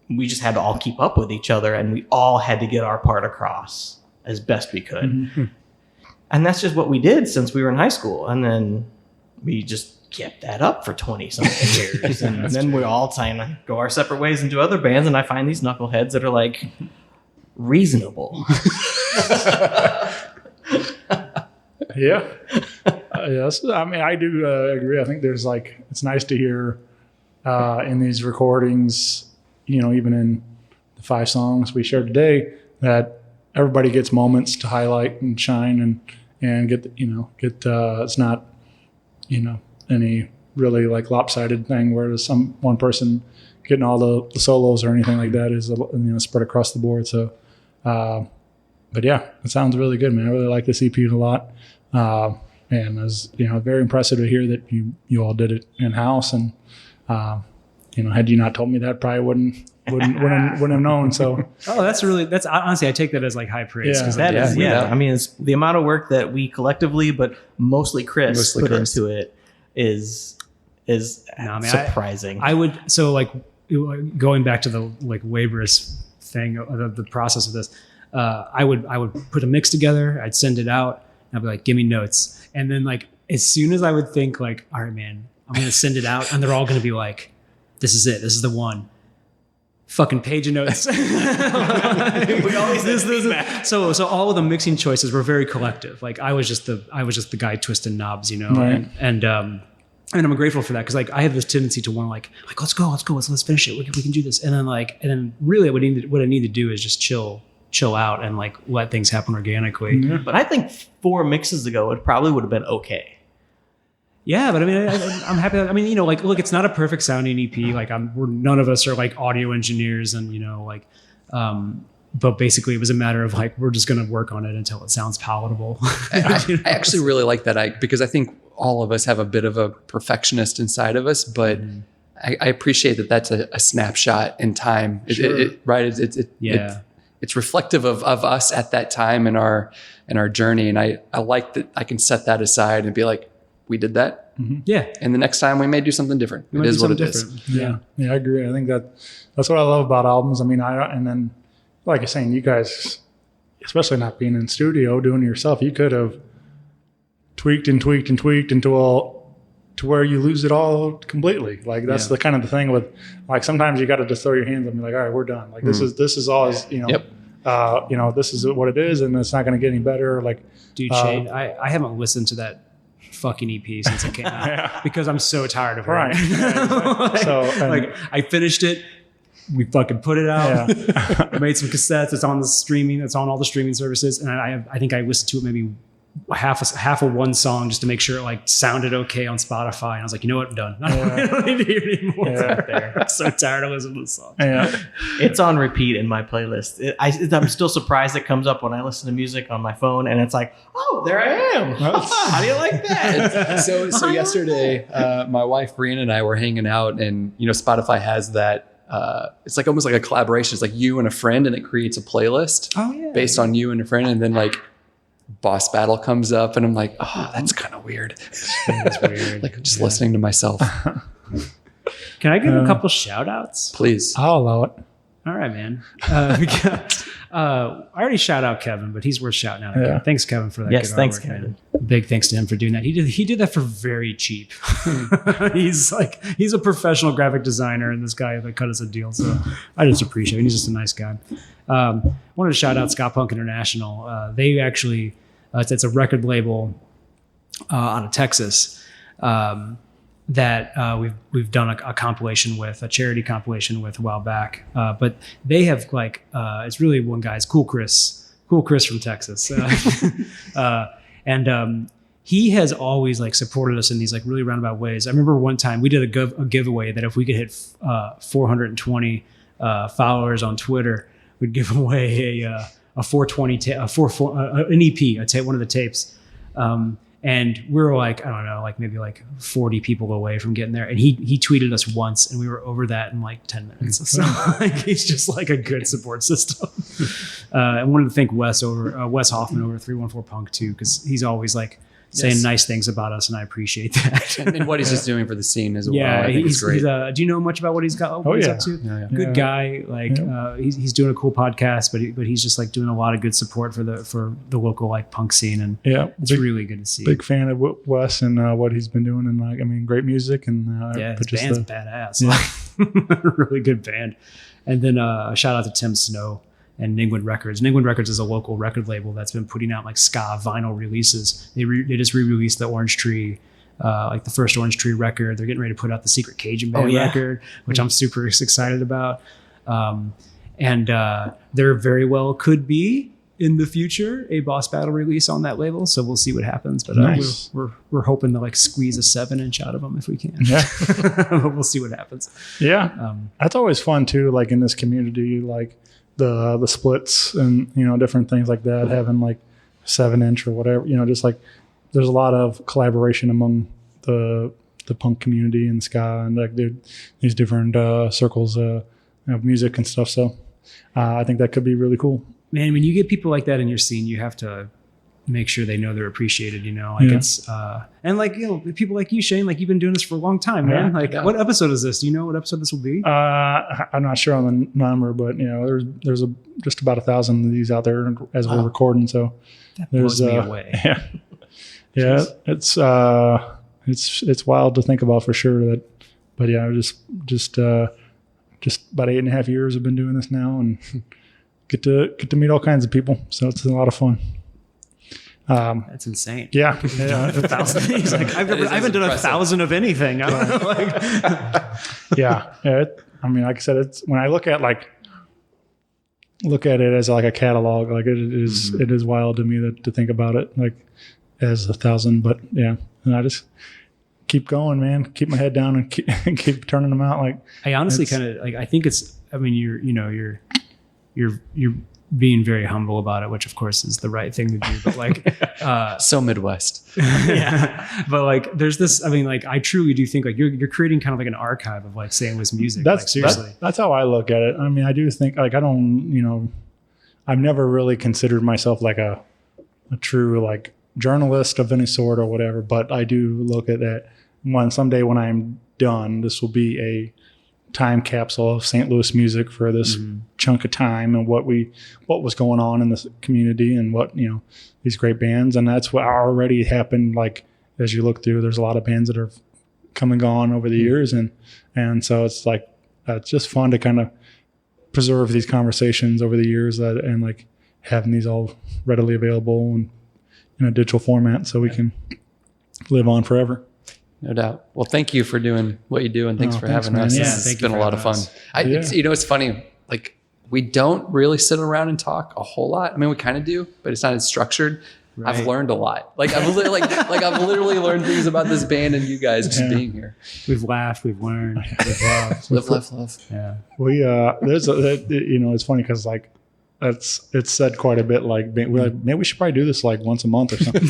we just had to all keep up with each other, and we all had to get our part across as best we could. Mm-hmm. And that's just what we did since we were in high school. And then we just kept that up for 20 something years. And then we all kind of go our separate ways and do other bands. And I find these knuckleheads that are like reasonable. Yeah. Yes. I mean, I do agree. I think there's it's nice to hear in these recordings, even in the 5 songs we shared today, that everybody gets moments to highlight and shine and get it's not, any really like lopsided thing where there's one person getting all the solos or anything like that is, spread across the board. So, but yeah, it sounds really good, man. I really like this EP a lot. and it was, very impressive to hear that you all did it in house. And had you not told me that, probably wouldn't have known. So that's honestly, I take that as like high praise. Yeah. That is, I mean, it's the amount of work that we collectively, but mostly Chris put into it is surprising. I would, so like going back to the like laborious thing of the process of this, I would put a mix together. I'd send it out and I'd be like, give me notes. And then like, as soon as I would think like, all right, man, I'm going to send it out, and they're all going to be like, this is it. This is the one. Fucking page of notes. We always so all of the mixing choices were very collective. Like I was just the guy twisting knobs, Right. and I'm grateful for that, because like I have this tendency to want to like let's go, let's finish it. We can do this, and then really what I need to do is just chill out and like let things happen organically. Mm-hmm. But I think 4 mixes ago, it probably would have been okay. Yeah, but I mean, I'm happy. I mean, like, look, it's not a perfect sounding EP. Like, none of us are like audio engineers, and but basically, it was a matter of like, we're just going to work on it until it sounds palatable. I actually really like that, because I think all of us have a bit of a perfectionist inside of us, but I appreciate that that's a snapshot in time. Sure. It's reflective of us at that time in our journey, and I like that I can set that aside and be like, we did that. Mm-hmm. Yeah. And the next time we may do something different. It is what it is. Yeah, I agree. I think that's what I love about albums. I mean, and then like you're saying, you guys, especially not being in studio, doing it yourself, you could have tweaked until to where you lose it all completely. Like that's the kind of the thing with, like, sometimes you got to just throw your hands up and be like, all right, we're done. Like this is all, this is what it is, and it's not going to get any better. Like, dude, Shane, I haven't listened to that fucking EP since it came out because I'm so tired of it. Right. like I finished it. We fucking put it out. I made some cassettes. It's on the streaming. It's on all the streaming services. And I think I listened to it maybe half of one song just to make sure it like sounded okay on Spotify. And I was like, you know what? I'm done. I don't need to hear it anymore. Yeah. I'm so tired of listening to this song. Yeah. It's on repeat in my playlist. I'm still surprised it comes up when I listen to music on my phone, and it's like, oh, there I am. How do you like that? So yesterday, my wife Brianna and I were hanging out, and Spotify has that. It's like almost like a collaboration. It's like you and a friend, and it creates a playlist based on you and a friend, and then like Boss Battle comes up, and I'm like, oh, that's kind of weird. That's weird. Like just listening to myself. Can I give a couple shout outs? Please. I'll allow it. All right, man. I already shout out Kevin, but he's worth shouting out again. Yeah. Thanks, Kevin, for that. Yes, good thanks, artwork, man. Kevin. Big thanks to him for doing that. He did that for very cheap. He's a professional graphic designer, and this guy that cut us a deal. So I just appreciate him. He's just a nice guy. Wanted to shout out Ska Punk International. They actually, it's a record label out of Texas that we've done a compilation with, a charity compilation with a while back. But they have it's really one guy's Cool Chris from Texas. And he has always supported us in these really roundabout ways. I remember one time we did a giveaway that if we could hit 420 followers on Twitter, we'd give away a 420 an EP, one of the tapes. And we were I don't know, maybe 40 people away from getting there. And he tweeted us once, and we were over that in 10 minutes. So he's just a good support system. I wanted to thank Wes Hoffman over 314 Punk too, because he's always saying nice things about us, and I appreciate that. and what he's just doing for the scene as well. Yeah, I think it's great. Do you know much about what he's got? What he's up to? Yeah. Good guy. He's doing a cool podcast, but he's just doing a lot of good support for the local punk scene, and it's really good to see. Big fan of Wes and what he's been doing, and great music, and his band's badass. Yeah. Really good band. And then a shout out to Tim Snow and Ningwood Records. Ningwood Records is a local record label that's been putting out ska vinyl releases. They just re-released the Orangetree, the first Orangetree record. They're getting ready to put out the Secret Cajun Band record, which I'm super excited about. And there very well could be in the future a Boss Battle release on that label. So we'll see what happens. But nice. we're hoping to squeeze a 7-inch out of them if we can. Yeah. We'll see what happens. Yeah. That's always fun too. In this community, the splits and different things like that, having 7-inch or whatever, just there's a lot of collaboration among the punk community and ska and like these different circles of music and stuff. So I think that could be really cool. Man, when you get people like that in your scene, you have to make sure they know they're appreciated, like it's and like, people like you, Shane, like you've been doing this for a long time, man. Like what episode is this? Do you know what episode this will be? I'm not sure on the number, but there's just about 1,000 of these out there as we're recording. So that blows me away. Yeah, it's wild to think about for sure. But just about 8.5 years I've been doing this now, and get to meet all kinds of people. So it's a lot of fun. That's insane. Yeah. 1,000. He's like, I haven't done 1,000 of anything. I don't know. Like, yeah. I mean, like I said, it's when I look at it as like a catalog, like it is wild to me to think about it like as 1,000. But yeah, and I just keep going, man. Keep my head down and keep turning them out. Like I honestly kind of like. I think it's. I mean, you're being very humble about it, which of course is the right thing to do. But like, so Midwest. Yeah. But like, there's this. I mean, like, I truly do think like you're creating kind of like an archive of like St. Louis music. Seriously. That's how I look at it. I mean, I do think like I don't. I've never really considered myself like a true like journalist of any sort or whatever. But I do look at that. Someday when I'm done, this will be a time capsule of St. Louis music for this chunk of time and what was going on in this community and what these great bands, and that's what already happened. Like as you look through, there's a lot of bands that are come and gone over the years, and so it's like it's just fun to kind of preserve these conversations over the years and like having these all readily available and in a digital format so we can live on forever. No doubt. Well, thank you for doing what you do, and thanks for having us. Yeah, It's been a lot of fun. It's funny. Like we don't really sit around and talk a whole lot. I mean, we kind of do, but it's not as structured. Right. I've learned a lot. Like I've literally learned things about this band and you guys just being here. We've laughed, we've learned, we've loved. Live, love. Yeah. We it's funny because like it's said quite a bit. Like maybe we should probably do this like once a month or something.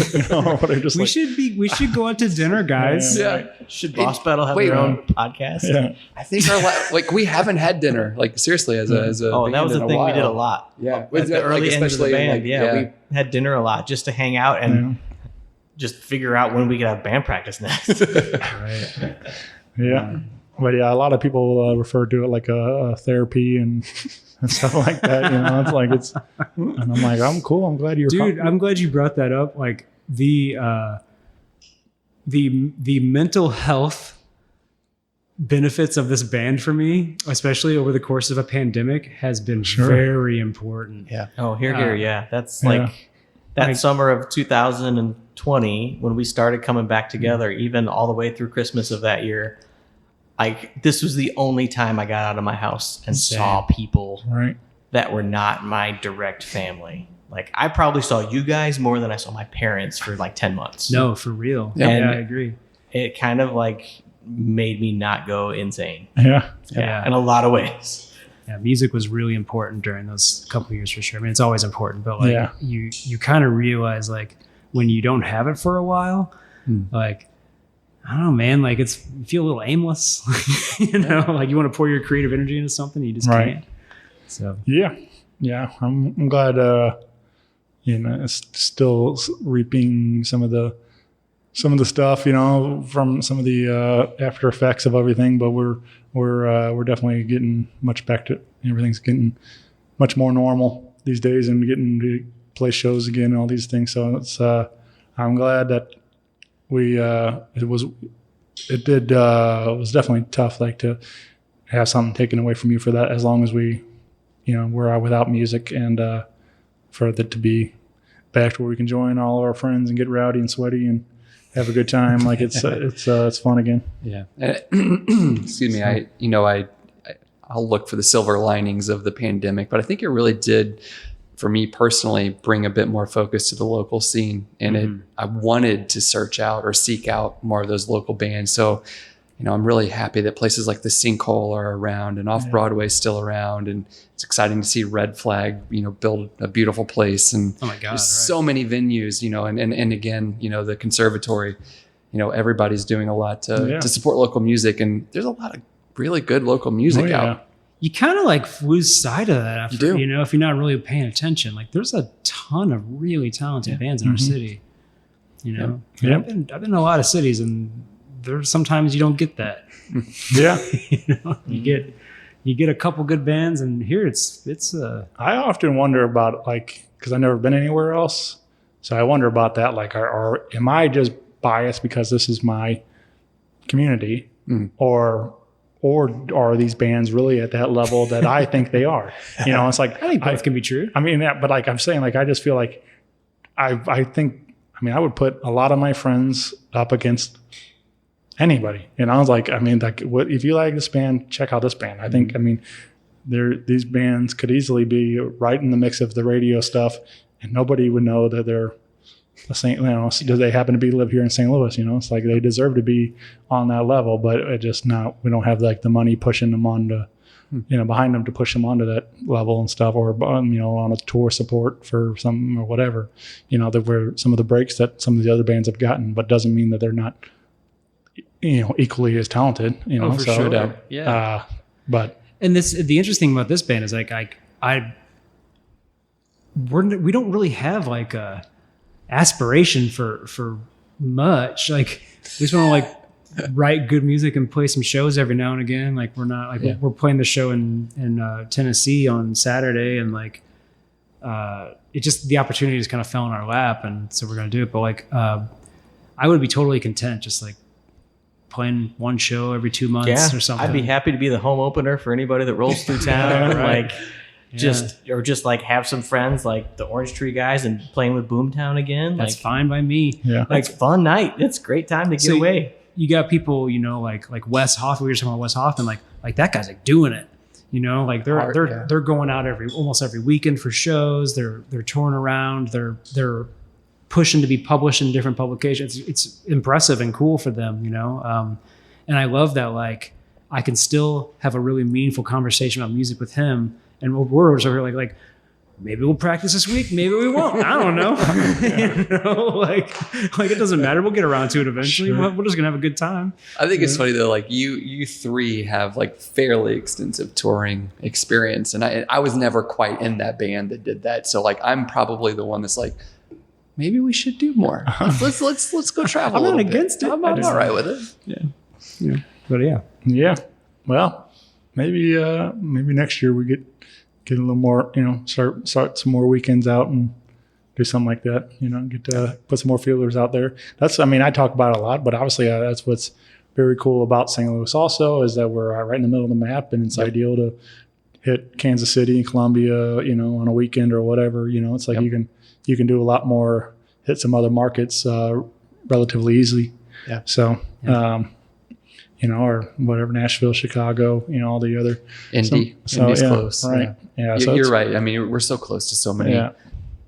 We should go out to dinner, guys. Yeah. Should Boss Battle have their own podcast? Yeah. I think we haven't had dinner. Like seriously, as a oh, that was the thing while. We did a lot. Yeah, at the early end of the band. we had dinner a lot just to hang out and just figure out when we could have band practice next. Right. Yeah. But yeah, a lot of people refer to it like a therapy and stuff like that. It's like and I'm like, I'm cool. I'm glad you're. Dude, I'm glad you brought that up. Like the mental health benefits of this band for me, especially over the course of a pandemic, has been very important. Yeah. Oh, here. Yeah, that's like that summer of 2020 when we started coming back together, even all the way through Christmas of that year. Like this was the only time I got out of my house and saw people that were not my direct family. Like I probably saw you guys more than I saw my parents for like 10 months. No, for real. Yeah, I agree. It kind of like made me not go insane. Yeah. In a lot of ways. Yeah, music was really important during those couple of years for sure. I mean, it's always important, but like you kind of realize like when you don't have it for a while, like I don't know, man. Like you feel a little aimless, like you want to pour your creative energy into something, you just can't. So yeah. I'm glad. It's still reaping some of the stuff, from some of the after effects of everything. But we're definitely getting much back to everything's getting much more normal these days, and getting to play shows again and all these things. So it's I'm glad that. It was definitely tough, like to have something taken away from you for that, as long as we, we're without music, and for it to be back to where we can join all of our friends and get rowdy and sweaty and have a good time. Like it's fun again. Yeah. Excuse me. I'll look for the silver linings of the pandemic, but I think it really did, for me personally, bring a bit more focus to the local scene. And I wanted to seek out more of those local bands. So, I'm really happy that places like the Sinkhole are around and Off Broadway is still around, and it's exciting to see Red Flag, build a beautiful place. And Oh my God, there's so many venues, and again, the Conservatory, everybody's doing a lot to support local music, and there's a lot of really good local music out. You kind of like lose sight of that after, You do. if you're not really paying attention. Like there's a ton of really talented bands in our city. Yep. I've been in a lot of cities, and there's sometimes you don't get that. Yeah. You get a couple good bands, and here it's I often wonder about because I've never been anywhere else, so I wonder about that. Like, am I just biased because this is my community, or are these bands really at that level that I think they are? It's like I think both can be true. I mean, but like I'm saying, like I just feel like I think I would put a lot of my friends up against anybody. I was like, what if you like this band, check out this band. I think, these bands could easily be right in the mix of the radio stuff, and nobody would know that they're the St. Do they happen to live here in St. Louis? It's like they deserve to be on that level, but it just not. We don't have like the money pushing them onto, behind them to push them onto that level and stuff, or on a tour support for something or whatever. That were some of the breaks that some of the other bands have gotten, but doesn't mean that they're not equally as talented, for sure. But the interesting about this band is like we don't really have like a aspiration for much. Like we just want to like write good music and play some shows every now and again. Like we're not like we're playing the show in Tennessee on Saturday, and like it just the opportunity just kind of fell in our lap, and so we're gonna do it. But like I would be totally content just like playing one show every 2 months or something. I'd be happy to be the home opener for anybody that rolls through town. Right. Just like have some friends like the Orangetree guys and playing with Boomtown again. That's fine by me. Yeah. It's fun night. It's a great time to get away. You got people, like Wes Hoffman. We were talking about Wes Hoffman. Like that guy's like doing it. Like they're going out almost every weekend for shows. They're touring around. They're pushing to be published in different publications. It's impressive and cool for them, and I love that. Like I can still have a really meaningful conversation about music with him, and we're over like maybe we'll practice this week, maybe we won't. I don't know. Like it doesn't matter. We'll get around to it eventually. Sure. We're just gonna have a good time. I think it's funny though. Like you three have like fairly extensive touring experience, and I was never quite in that band that did that. So like I'm probably the one that's like, maybe we should do more. Let's go travel. I'm a not little against bit. it. I'm all right with it. Yeah. But yeah. yeah, well, maybe next year we get a little more, start some more weekends out and do something like that. Get to put some more feelers out there. I talk about it a lot, but obviously that's what's very cool about St. Louis also is that we're right in the middle of the map, and it's ideal to hit Kansas City and Columbia, on a weekend or whatever. It's like you can do a lot more, hit some other markets relatively easily. Yeah. So, or whatever, Nashville, Chicago, all the other. Indy's close. Right. Yeah. You're right. I mean, we're so close to so many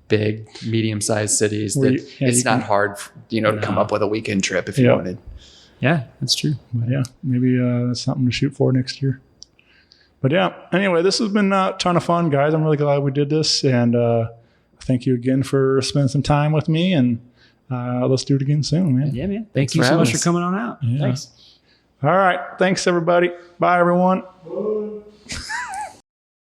big, medium-sized cities that it's not hard, to come up with a weekend trip if you wanted. Yeah, that's true. But yeah, maybe that's something to shoot for next year. But yeah, anyway, this has been a ton of fun, guys. I'm really glad we did this, and thank you again for spending some time with me, and let's do it again soon, man. Yeah, man. Thank you so much for coming on out. Yeah. Thanks. All right. Thanks, everybody. Bye, everyone.